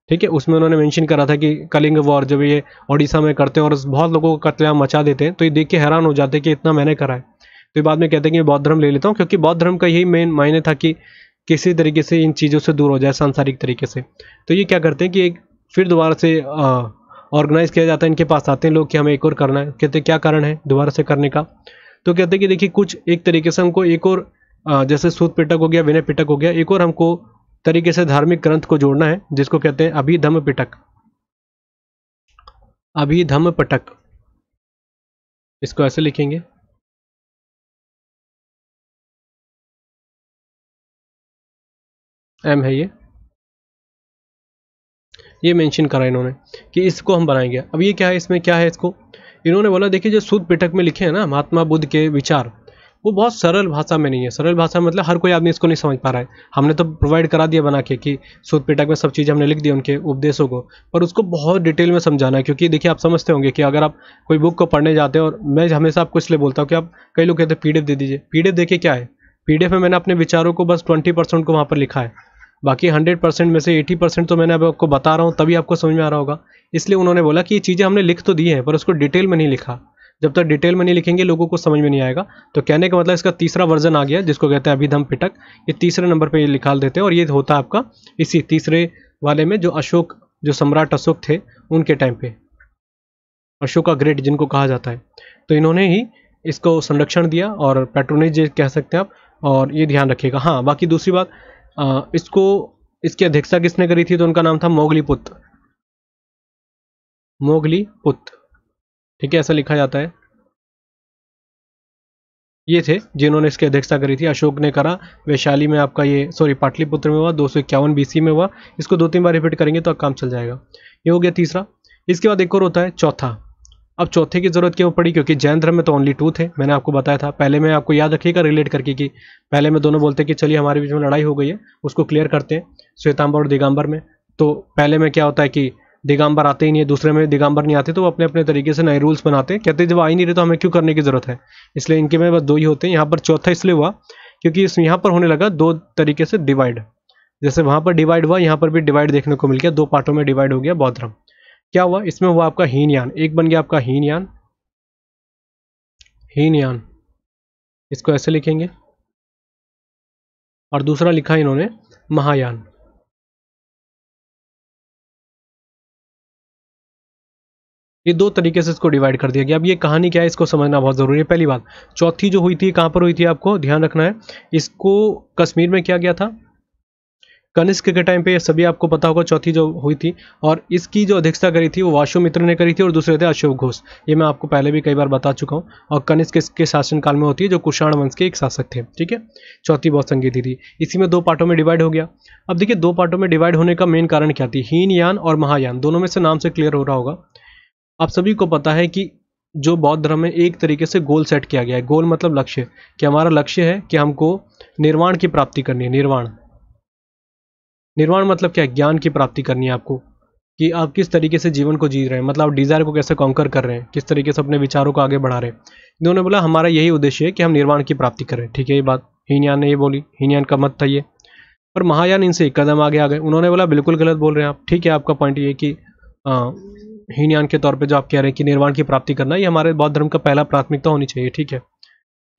ठीक है, उसमें उन्होंने मेंशन करा था कि कलिंग वॉर जब ये उड़ीसा में करते हैं और बहुत लोगों को कत्लेआम मचा देते हैं, तो ये देख के हैरान हो जाते हैं कि इतना मैंने करा है। तो ये बाद में कहते हैं कि बौद्ध धर्म ले लेता हूँ, क्योंकि बौद्ध धर्म का यही मेन मायने था कि किसी तरीके से इन चीज़ों से दूर हो जाए सांसारिक तरीके से। तो ये क्या करते हैं कि एक फिर दोबारा से ऑर्गेनाइज किया जाता है, इनके पास आते हैं लोग कि हमें एक और करना है। कहते हैं क्या कारण है दोबारा से करने का, तो कहते हैं कि देखिए कुछ एक तरीके से हमको एक और जैसे सूत पिटक हो गया, विनय पिटक हो गया, एक और हमको तरीके से धार्मिक ग्रंथ को जोड़ना है, जिसको कहते हैं अभिधम्म पिटक। अभिधम्म पिटक, इसको ऐसे लिखेंगे, एम है ये मेंशन करा इन्होंने कि इसको हम बनाएंगे। अब ये क्या है, इसमें क्या है, इसको इन्होंने बोला देखिए जो सूत पिटक में लिखे हैं ना महात्मा बुद्ध के विचार, वो बहुत सरल भाषा में नहीं है। सरल भाषा मतलब हर कोई आदमी इसको नहीं समझ पा रहा है। हमने तो प्रोवाइड करा दिया बना के कि सूत पिटक में सब चीज़ हमने लिख दी उनके उपदेशों को, पर उसको बहुत डिटेल में समझाना है। क्योंकि देखिए आप समझते होंगे कि अगर आप कोई बुक को पढ़ने जाते हैं, और मैं हमेशा आपको इसलिए बोलता हूँ कि आप, कई लोग कहते हैं PDF दे दीजिए। PDF देखिए क्या है, PDF में मैंने अपने विचारों को बस 20% को वहाँ पर लिखा है, बाकी 100% में से 80% तो मैंने अब आपको बता रहा हूँ, तभी आपको समझ में आ रहा होगा। इसलिए उन्होंने बोला कि ये चीज़ें हमने लिख तो दी हैं पर उसको डिटेल में नहीं लिखा। जब तक डिटेल में नहीं लिखेंगे लोगों को समझ में नहीं आएगा। तो कहने का मतलब इसका तीसरा वर्जन आ गया जिसको कहते हैं अभिधम्म पिटक। ये तीसरे नंबर पे ये निकाल देते हैं, और ये होता है आपका इसी तीसरे वाले में, जो अशोक, जो सम्राट अशोक थे उनके टाइम पे, अशोका ग्रेट जिनको कहा जाता है। तो इन्होंने ही इसको संरक्षण दिया और पैट्रोनेज कह सकते हैं आप, और ये ध्यान रखिएगा। हाँ, बाकी दूसरी बात, इसको, इसकी अध्यक्षता किसने करी थी, तो उनका नाम था मोगलीपुत्र। मोगलीपुत्र, ठीक है, ऐसा लिखा जाता है। ये थे जिन्होंने इसकी अध्यक्षता करी थी। अशोक ने करा, वैशाली में आपका ये, सॉरी पाटलिपुत्र में हुआ, 251 BC में हुआ। इसको 2-3 बार रिपीट करेंगे तो काम चल जाएगा। ये हो गया तीसरा। इसके बाद एक और होता है चौथा। अब चौथे की जरूरत क्यों पड़ी, क्योंकि जैन धर्म में तो ओनली 2 थे, मैंने आपको बताया था पहले में। आपको याद रखिएगा रिलेट करके कि पहले में दोनों बोलते कि चलिए हमारे बीच में लड़ाई हो गई है, उसको क्लियर करते हैं श्वेतांबर और दिगंबर में। तो पहले में क्या होता है कि दिगंबर आते ही नहीं है, दूसरे में दिगंबर नहीं आते, तो वो अपने अपने तरीके से नए रूल्स बनाते हैं। कहते हैं जब आ ही नहीं रहे तो हमें क्यों करने की जरूरत है, इसलिए इनके में बस 2 ही होते हैं। यहाँ पर चौथा इसलिए हुआ क्योंकि यहाँ पर होने लगा 2 तरीके से डिवाइड। जैसे वहाँ पर डिवाइड हुआ, यहाँ पर भी डिवाइड देखने को मिल गया, 2 पार्टों में डिवाइड हो गया बौद्ध धर्म। क्या हुआ इसमें, हुआ आपका हीनयान। एक बन गया आपका हीनयान, हीनयान इसको ऐसे लिखेंगे, और दूसरा लिखा इन्होंने महायान। ये 2 तरीके से इसको डिवाइड कर दिया गया। अब ये कहानी क्या है इसको समझना बहुत जरूरी है। पहली बात, चौथी जो हुई थी कहाँ पर हुई थी आपको ध्यान रखना है। इसको कश्मीर में किया गया था कनिष्क के टाइम पे, ये सभी आपको पता होगा। चौथी जो हुई थी, और इसकी जो अध्यक्षता करी थी वो वाशुमित्र ने करी थी, और दूसरे थे अशोक घोष। ये मैं आपको पहले भी कई बार बता चुका हूँ। और कनिष्क के शासनकाल में होती है, जो कुषाण वंश के एक शासक थे। ठीक है, चौथी बहुत संगीति थी। इसी में 2 पार्टों में डिवाइड हो गया। अब देखिए 2 पार्टों में डिवाइड होने का मेन कारण क्या थी, हीनयान और महायान, दोनों में से नाम से क्लियर हो रहा होगा। आप सभी को पता है कि जो बौद्ध धर्म में एक तरीके से गोल सेट किया गया है। गोल मतलब लक्ष्य, कि हमारा लक्ष्य है कि हमको निर्वाण की प्राप्ति करनी है। निर्वाण, निर्वाण मतलब क्या है, ज्ञान की प्राप्ति करनी है आपको, कि आप किस तरीके से जीवन को जी रहे हैं, मतलब आप डिजायर को कैसे कॉन्कर कर रहे हैं, किस तरीके से अपने विचारों को आगे बढ़ा रहे हैं। इन्होंने बोला हमारा यही उद्देश्य है कि हम निर्वाण की प्राप्ति करें। ठीक है, ये बात हीनयान ने ये बोली, हीनयान का मत था ये। पर महायान इनसे एक कदम आगे आ गए। उन्होंने बोला बिल्कुल गलत बोल रहे हैं आप। ठीक है, आपका पॉइंट ये कि हीनयान के तौर पे जो आप कह रहे हैं कि निर्वाण की प्राप्ति करना, ये हमारे बौद्ध धर्म का पहला प्राथमिकता होनी चाहिए। ठीक है,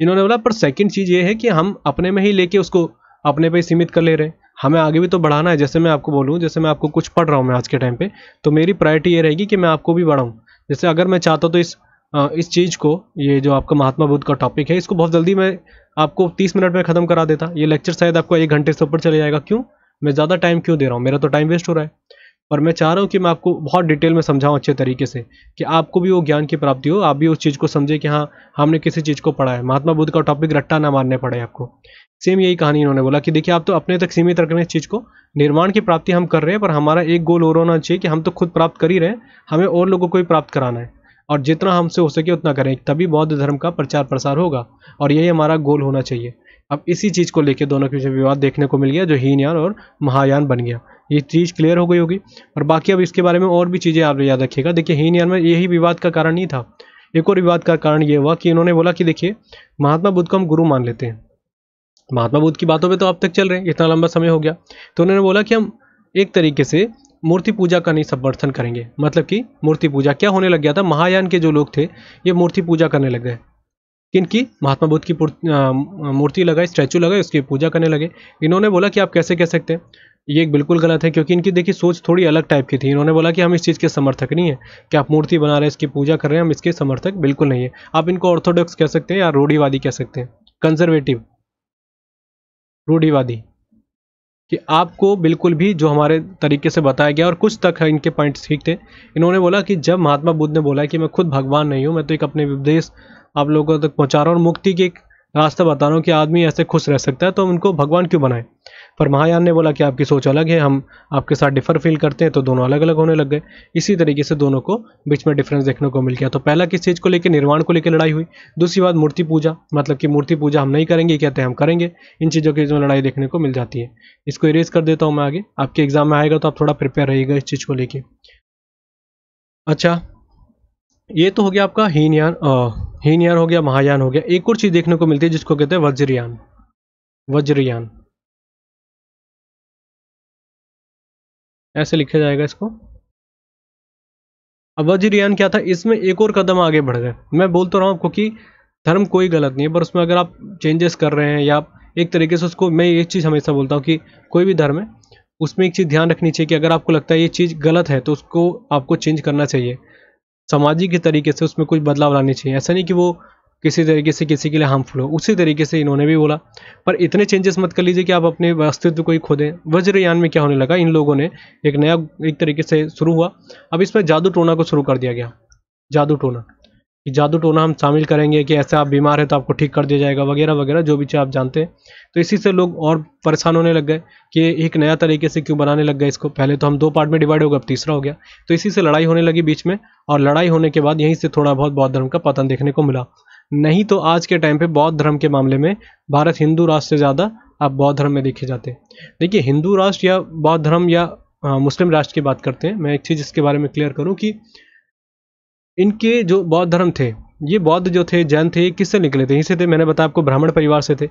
इन्होंने बोला पर सेकंड चीज ये है कि हम अपने में ही लेके उसको अपने पे सीमित कर ले रहे हैं, हमें आगे भी तो बढ़ाना है। जैसे मैं आपको बोलूँ, जैसे मैं आपको कुछ पढ़ रहा हूँ मैं आज के टाइम पे, तो मेरी प्रायोरिटी ये रहेगी कि मैं आपको भी बढ़ाऊँ। जैसे अगर मैं चाहता हूँ तो इस चीज़ को, ये जो आपका महात्मा बुद्ध का टॉपिक है, इसको बहुत जल्दी मैं आपको 30 मिनट में ख़त्म करा देता। ये लेक्चर शायद आपको 1 घंटे से ऊपर चले जाएगा। क्यों, मैं ज़्यादा टाइम क्यों दे रहा हूँ, मेरा तो टाइम वेस्ट हो रहा है। पर मैं चाह रहा हूँ कि मैं आपको बहुत डिटेल में समझाऊँ अच्छे तरीके से, कि आपको भी वो ज्ञान की प्राप्ति हो, आप भी उस चीज़ को समझे कि हाँ हमने किसी चीज़ को पढ़ा है, महात्मा बुद्ध का टॉपिक रट्टा ना मारने पड़े आपको। सेम यही कहानी इन्होंने बोला कि देखिए आप तो अपने तक सीमित रख रहे हैं इस चीज़ को, निर्वाण की प्राप्ति हम कर रहे हैं, पर हमारा एक गोल और होना चाहिए कि हम तो खुद प्राप्त कर ही रहे हैं, हमें और लोगों को भी प्राप्त कराना है, और जितना हमसे हो सके उतना करें, तभी बौद्ध धर्म का प्रचार प्रसार होगा, और यही हमारा गोल होना चाहिए। अब इसी चीज़ को लेकर दोनों के बीच विवाद देखने को मिल गया, जो हीनयान और महायान बन गया। ये चीज़ क्लियर हो गई होगी। और बाकी अब इसके बारे में और भी चीज़ें आप याद रखिएगा। देखिए हीनयान में यही विवाद का कारण नहीं था, एक और विवाद का कारण ये हुआ कि इन्होंने बोला कि देखिए महात्मा बुद्ध को हम गुरु मान लेते हैं, महात्मा बुद्ध की बातों पे तो अब तक चल रहे हैं, इतना लंबा समय हो गया, तो उन्होंने बोला कि हम एक तरीके से मूर्ति पूजा का नहीं समर्थन करेंगे। मतलब कि मूर्ति पूजा क्या होने लग गया था, महायान के जो लोग थे ये मूर्ति पूजा करने लग गए। किनकी, महात्मा बुद्ध की मूर्ति लगाई, स्टैचू लगाई, उसकी पूजा करने लगे। इन्होंने बोला कि आप कैसे कह सकते हैं, ये बिल्कुल गलत है, क्योंकि इनकी देखिए सोच थोड़ी अलग टाइप की थी। इन्होंने बोला कि हम इस चीज़ के समर्थक नहीं है कि आप मूर्ति बना रहे हैं, इसकी पूजा कर रहे हैं, हम इसके समर्थक बिल्कुल नहीं है। आप इनको ऑर्थोडॉक्स कह सकते हैं या रूढ़िवादी कह सकते हैं, कंजर्वेटिव, रूढ़िवादी, कि आपको बिल्कुल भी जो हमारे तरीके से बताया गया, और कुछ तक है इनके पॉइंट्स ठीक थे। इन्होंने बोला कि जब महात्मा बुद्ध ने बोला कि मैं खुद भगवान नहीं हूँ, मैं तो एक अपने उपदेश आप लोगों तक पहुँचा रहा हूँ, और मुक्ति की एक रास्ता बता रहा हूँ कि आदमी ऐसे खुश रह सकता है तो उनको भगवान क्यों बनाए। पर महायान ने बोला कि आपकी सोच अलग है, हम आपके साथ डिफर फील करते हैं, तो दोनों अलग अलग होने लग गए। इसी तरीके से दोनों को बीच में डिफरेंस देखने को मिल गया। तो पहला किस चीज़ को लेकर, निर्वाण को लेकर लड़ाई हुई। दूसरी बात मूर्ति पूजा, मतलब कि मूर्ति पूजा हम नहीं करेंगे, कहते हैं हम करेंगे। इन चीज़ों की जो लड़ाई देखने को मिल जाती है। इसको इरेज कर देता हूँ मैं आगे, आपके एग्जाम में आएगा तो आप थोड़ा प्रिपेयर रहिएगा इस चीज़ को लेके। अच्छा, ये तो हो गया आपका हीनयान, हीनयान हो गया, महायान हो गया। एक और चीज़ देखने को मिलती है जिसको कहते हैं वज्रयान। वज्रयान ऐसे लिखा जाएगा इसको। अब वज्रयान क्या था, इसमें एक और कदम आगे बढ़ गए। मैं बोल तो रहा हूँ आपको कि धर्म कोई गलत नहीं है, पर उसमें अगर आप चेंजेस कर रहे हैं या एक तरीके से उसको, मैं एक चीज़ हमेशा बोलता हूँ कि कोई भी धर्म है उसमें एक चीज़ ध्यान रखनी चाहिए कि अगर आपको लगता है ये चीज़ गलत है तो उसको आपको चेंज करना चाहिए। सामाजिक के तरीके से उसमें कुछ बदलाव लाने चाहिए। ऐसा नहीं कि वो किसी तरीके से किसी के लिए हार्मफुल हो। उसी तरीके से इन्होंने भी बोला, पर इतने चेंजेस मत कर लीजिए कि आप अपने अस्तित्व को ही खो दें। वज्रयान में क्या होने लगा, इन लोगों ने एक नया, एक तरीके से शुरू हुआ। अब इसमें जादू टोना को शुरू कर दिया गया। जादू टोना, कि जादू टोना हम शामिल करेंगे कि ऐसे आप बीमार है तो आपको ठीक कर दिया जाएगा, वगैरह वगैरह, जो भी चीज़ आप जानते हैं। तो इसी से लोग और परेशान होने लग गए कि एक नया तरीके से क्यों बनाने लग गए इसको। पहले तो हम 2 पार्ट में डिवाइड हो गए, अब तीसरा हो गया। तो इसी से लड़ाई होने लगी बीच में, और लड़ाई होने के बाद यहीं से थोड़ा बहुत बौद्ध धर्म का पतन देखने को मिला। नहीं तो आज के टाइम पे बौद्ध धर्म के मामले में भारत हिंदू राष्ट्र से ज़्यादा आप बौद्ध धर्म में देखे जाते हैं। देखिए, हिंदू राष्ट्र या बौद्ध धर्म या मुस्लिम राष्ट्र की बात करते हैं, मैं एक चीज़ इसके बारे में क्लियर करूँ कि इनके जो बौद्ध धर्म थे, ये बौद्ध जो थे, जैन थे, ये किससे निकले थे? यहीं से थे। मैंने बताया आपको, ब्राह्मण परिवार से थे।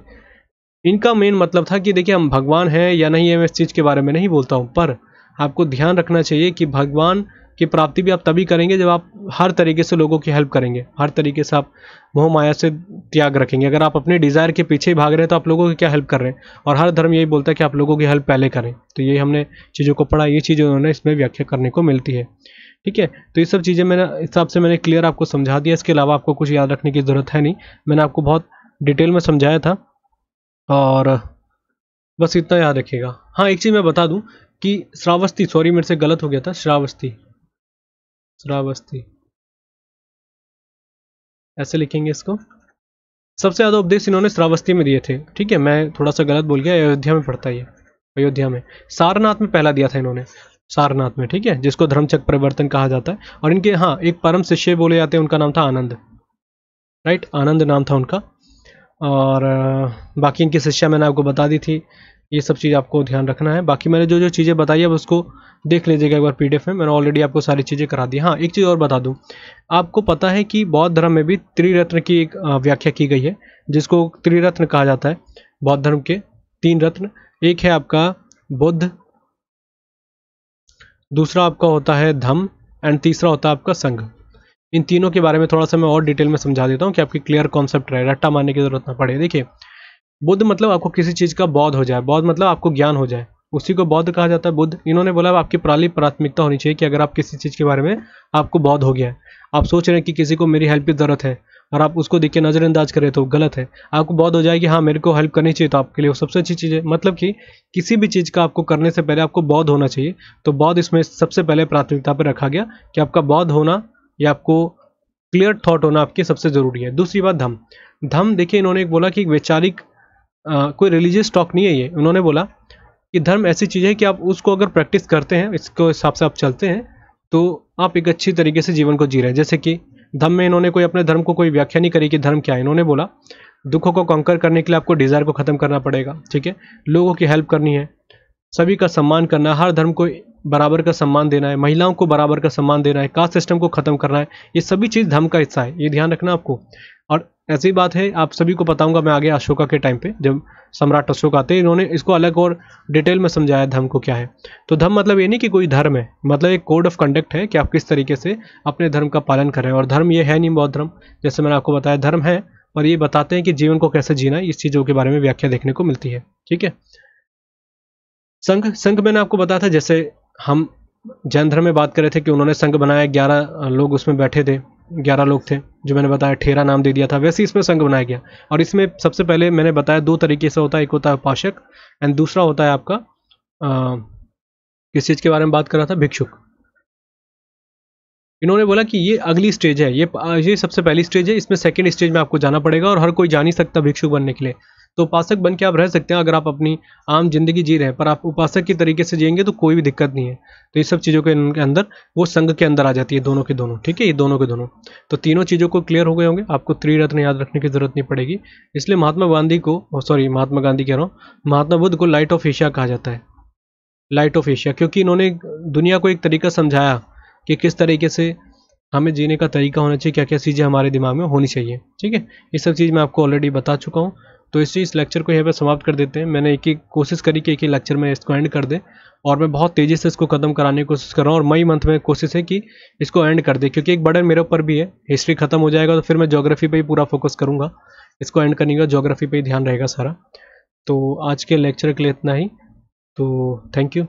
इनका मेन मतलब था कि देखिए, हम भगवान हैं या नहीं है, मैं इस चीज़ के बारे में नहीं बोलता हूँ, पर आपको ध्यान रखना चाहिए कि भगवान की प्राप्ति भी आप तभी करेंगे जब आप हर तरीके से लोगों की हेल्प करेंगे, हर तरीके से आप मोह माया से त्याग रखेंगे। अगर आप अपने डिज़ायर के पीछे ही भाग रहे हैं तो आप लोगों की क्या हेल्प कर रहे हैं? और हर धर्म यही बोलता है कि आप लोगों की हेल्प पहले करें। तो ये हमने चीज़ों को पढ़ा, ये चीज़ें उन्होंने इसमें व्याख्या करने को मिलती है। ठीक है, तो ये सब चीज़ें मैंने हिसाब से मैंने क्लियर आपको समझा दिया। इसके अलावा आपको कुछ याद रखने की ज़रूरत है नहीं, मैंने आपको बहुत डिटेल में समझाया था। और बस इतना याद रखिएगा। हाँ, एक चीज़ मैं बता दूं कि श्रावस्ती, सॉरी मेरे से गलत हो गया था, श्रावस्ती, श्रावस्ती ऐसे लिखेंगे इसको। सबसे ज़्यादा उपदेश इन्होंने श्रावस्ती में दिए थे। ठीक है, मैं थोड़ा सा गलत बोल गया, अयोध्या में पड़ता है ये, अयोध्या में। सारनाथ में पहला दिया था इन्होंने, सारनाथ में, ठीक है, जिसको धर्मचक्र परिवर्तन कहा जाता है। और इनके, हाँ, एक परम शिष्य बोले जाते हैं, उनका नाम था आनंद, राइट, आनंद नाम था उनका। और बाकी इनकी शिष्या मैंने आपको बता दी थी। ये सब चीज़ आपको ध्यान रखना है। बाकी मैंने जो जो चीज़ें बताई है उसको देख लीजिएगा एक बार पीडीएफ में, मैंने ऑलरेडी आपको सारी चीज़ें करा दी। हाँ, एक चीज़ और बता दूं, आपको पता है कि बौद्ध धर्म में भी त्रिरत्न की एक व्याख्या की गई है, जिसको त्रिरत्न कहा जाता है। बौद्ध धर्म के 3 रत्न, एक है आपका बुद्ध, दूसरा आपका होता है धम्म, एंड तीसरा होता है आपका संघ। इन तीनों के बारे में थोड़ा सा मैं और डिटेल में समझा देता हूँ कि आपकी क्लियर कॉन्सेप्ट रहे, रट्टा मारने की जरूरत ना पड़े। देखिए, बुद्ध मतलब आपको किसी चीज़ का बोध हो जाए, बोध मतलब आपको ज्ञान हो जाए, उसी को बौद्ध कहा जाता है, बुद्ध। इन्होंने बोला आपकी प्राथमिकता होनी चाहिए कि अगर आप किसी चीज़ के बारे में आपको बोध हो गया है, आप सोच रहे हैं कि किसी को मेरी हेल्प की ज़रूरत है और आप उसको देख के नज़रअंदाज करें तो गलत है। आपको बोध हो जाए कि हाँ, मेरे को हेल्प करनी चाहिए, तो आपके लिए वो सबसे अच्छी चीज़ है। मतलब कि किसी भी चीज़ का आपको करने से पहले आपको बोध होना चाहिए। तो बोध इसमें सबसे पहले प्राथमिकता पर रखा गया कि आपका बोध होना या आपको क्लियर थॉट होना आपके सबसे ज़रूरी है। दूसरी बात धम्म। धम्म, देखिए, इन्होंने एक बोला कि एक वैचारिक कोई रिलीजियस टॉक नहीं है ये। उन्होंने बोला कि धर्म ऐसी चीज़ है कि आप उसको अगर प्रैक्टिस करते हैं, इसको हिसाब से आप चलते हैं, तो आप एक अच्छी तरीके से जीवन को जी रहे हैं। जैसे कि धम्म में इन्होंने कोई अपने धर्म को कोई व्याख्या नहीं करी कि धर्म क्या है। इन्होंने बोला दुखों को कॉन्कर करने के लिए आपको डिज़ायर को ख़त्म करना पड़ेगा, ठीक है, लोगों की हेल्प करनी है, सभी का सम्मान करना है, हर धर्म को बराबर का सम्मान देना है, महिलाओं को बराबर का सम्मान देना है, कास्ट सिस्टम को खत्म करना है। ये सभी चीज़ धर्म का हिस्सा है, ये ध्यान रखना आपको। और ऐसी बात है, आप सभी को बताऊंगा मैं आगे अशोका के टाइम पे, जब सम्राट अशोक आते हैं, इन्होंने इसको अलग और डिटेल में समझाया धर्म को क्या है। तो धर्म मतलब ये नहीं कि कोई धर्म है, मतलब एक कोड ऑफ कंडक्ट है कि आप किस तरीके से अपने धर्म का पालन कर रहे हैं। और धर्म ये है नहीं बौद्ध धर्म, जैसे मैंने आपको बताया, धर्म है और ये बताते हैं कि जीवन को कैसे जीना है। इस चीज़ों के बारे में व्याख्या देखने को मिलती है। ठीक है, संघ, संघ मैंने आपको बताया था, जैसे हम जैन धर्म में बात कर रहे थे कि उन्होंने संघ बनाया, 11 लोग उसमें बैठे थे, 11 लोग थे, जो मैंने बताया ठेरा नाम दे दिया था, वैसे इसमें संघ बनाया गया। और इसमें सबसे पहले मैंने बताया 2 तरीके से होता है, एक होता है उपासक एंड दूसरा होता है आपका किस चीज़ के बारे में बात कर रहा था, भिक्षुक। इन्होंने बोला कि ये अगली स्टेज है, ये सबसे पहली स्टेज है, इसमें सेकंड स्टेज में आपको जाना पड़ेगा और हर कोई जा नहीं सकता भिक्षुक बनने के लिए। तो उपासक बन के आप रह सकते हैं अगर आप अपनी आम जिंदगी जी रहे हैं, पर आप उपासक की तरीके से जिएंगे तो कोई भी दिक्कत नहीं है। तो ये सब चीज़ों के इनके अंदर वो संघ के अंदर आ जाती है, दोनों के दोनों, ठीक है, ये दोनों के दोनों। तो तीनों चीज़ों को क्लियर हो गए होंगे, आपको त्रिरत्न याद रखने की जरूरत नहीं पड़ेगी। इसलिए महात्मा गांधी कह रहा हूँ, महात्मा बुद्ध को लाइट ऑफ एशिया कहा जाता है, लाइट ऑफ एशिया, क्योंकि इन्होंने दुनिया को एक तरीका समझाया कि किस तरीके से हमें जीने का तरीका होना चाहिए, क्या क्या चीज़ें हमारे दिमाग में होनी चाहिए, ठीक है। ये सब चीज़ मैं आपको ऑलरेडी बता चुका हूँ। तो इस लेक्चर को यहाँ पे समाप्त कर देते हैं। मैंने एक ही कोशिश करी कि एक ही लेक्चर में इसको एंड कर दे, और मैं बहुत तेज़ी से इसको ख़त्म कराने की कोशिश कर रहा हूँ, और मई मंथ में कोशिश है कि इसको एंड कर दे, क्योंकि एक बर्डन मेरे ऊपर भी है। हिस्ट्री खत्म हो जाएगा तो फिर मैं ज्योग्राफी पे ही पूरा फोकस करूँगा, इसको एंड करने का ज्योग्राफी पे ही ध्यान रहेगा सारा। तो आज के लेक्चर के लिए इतना ही, तो थैंक यू।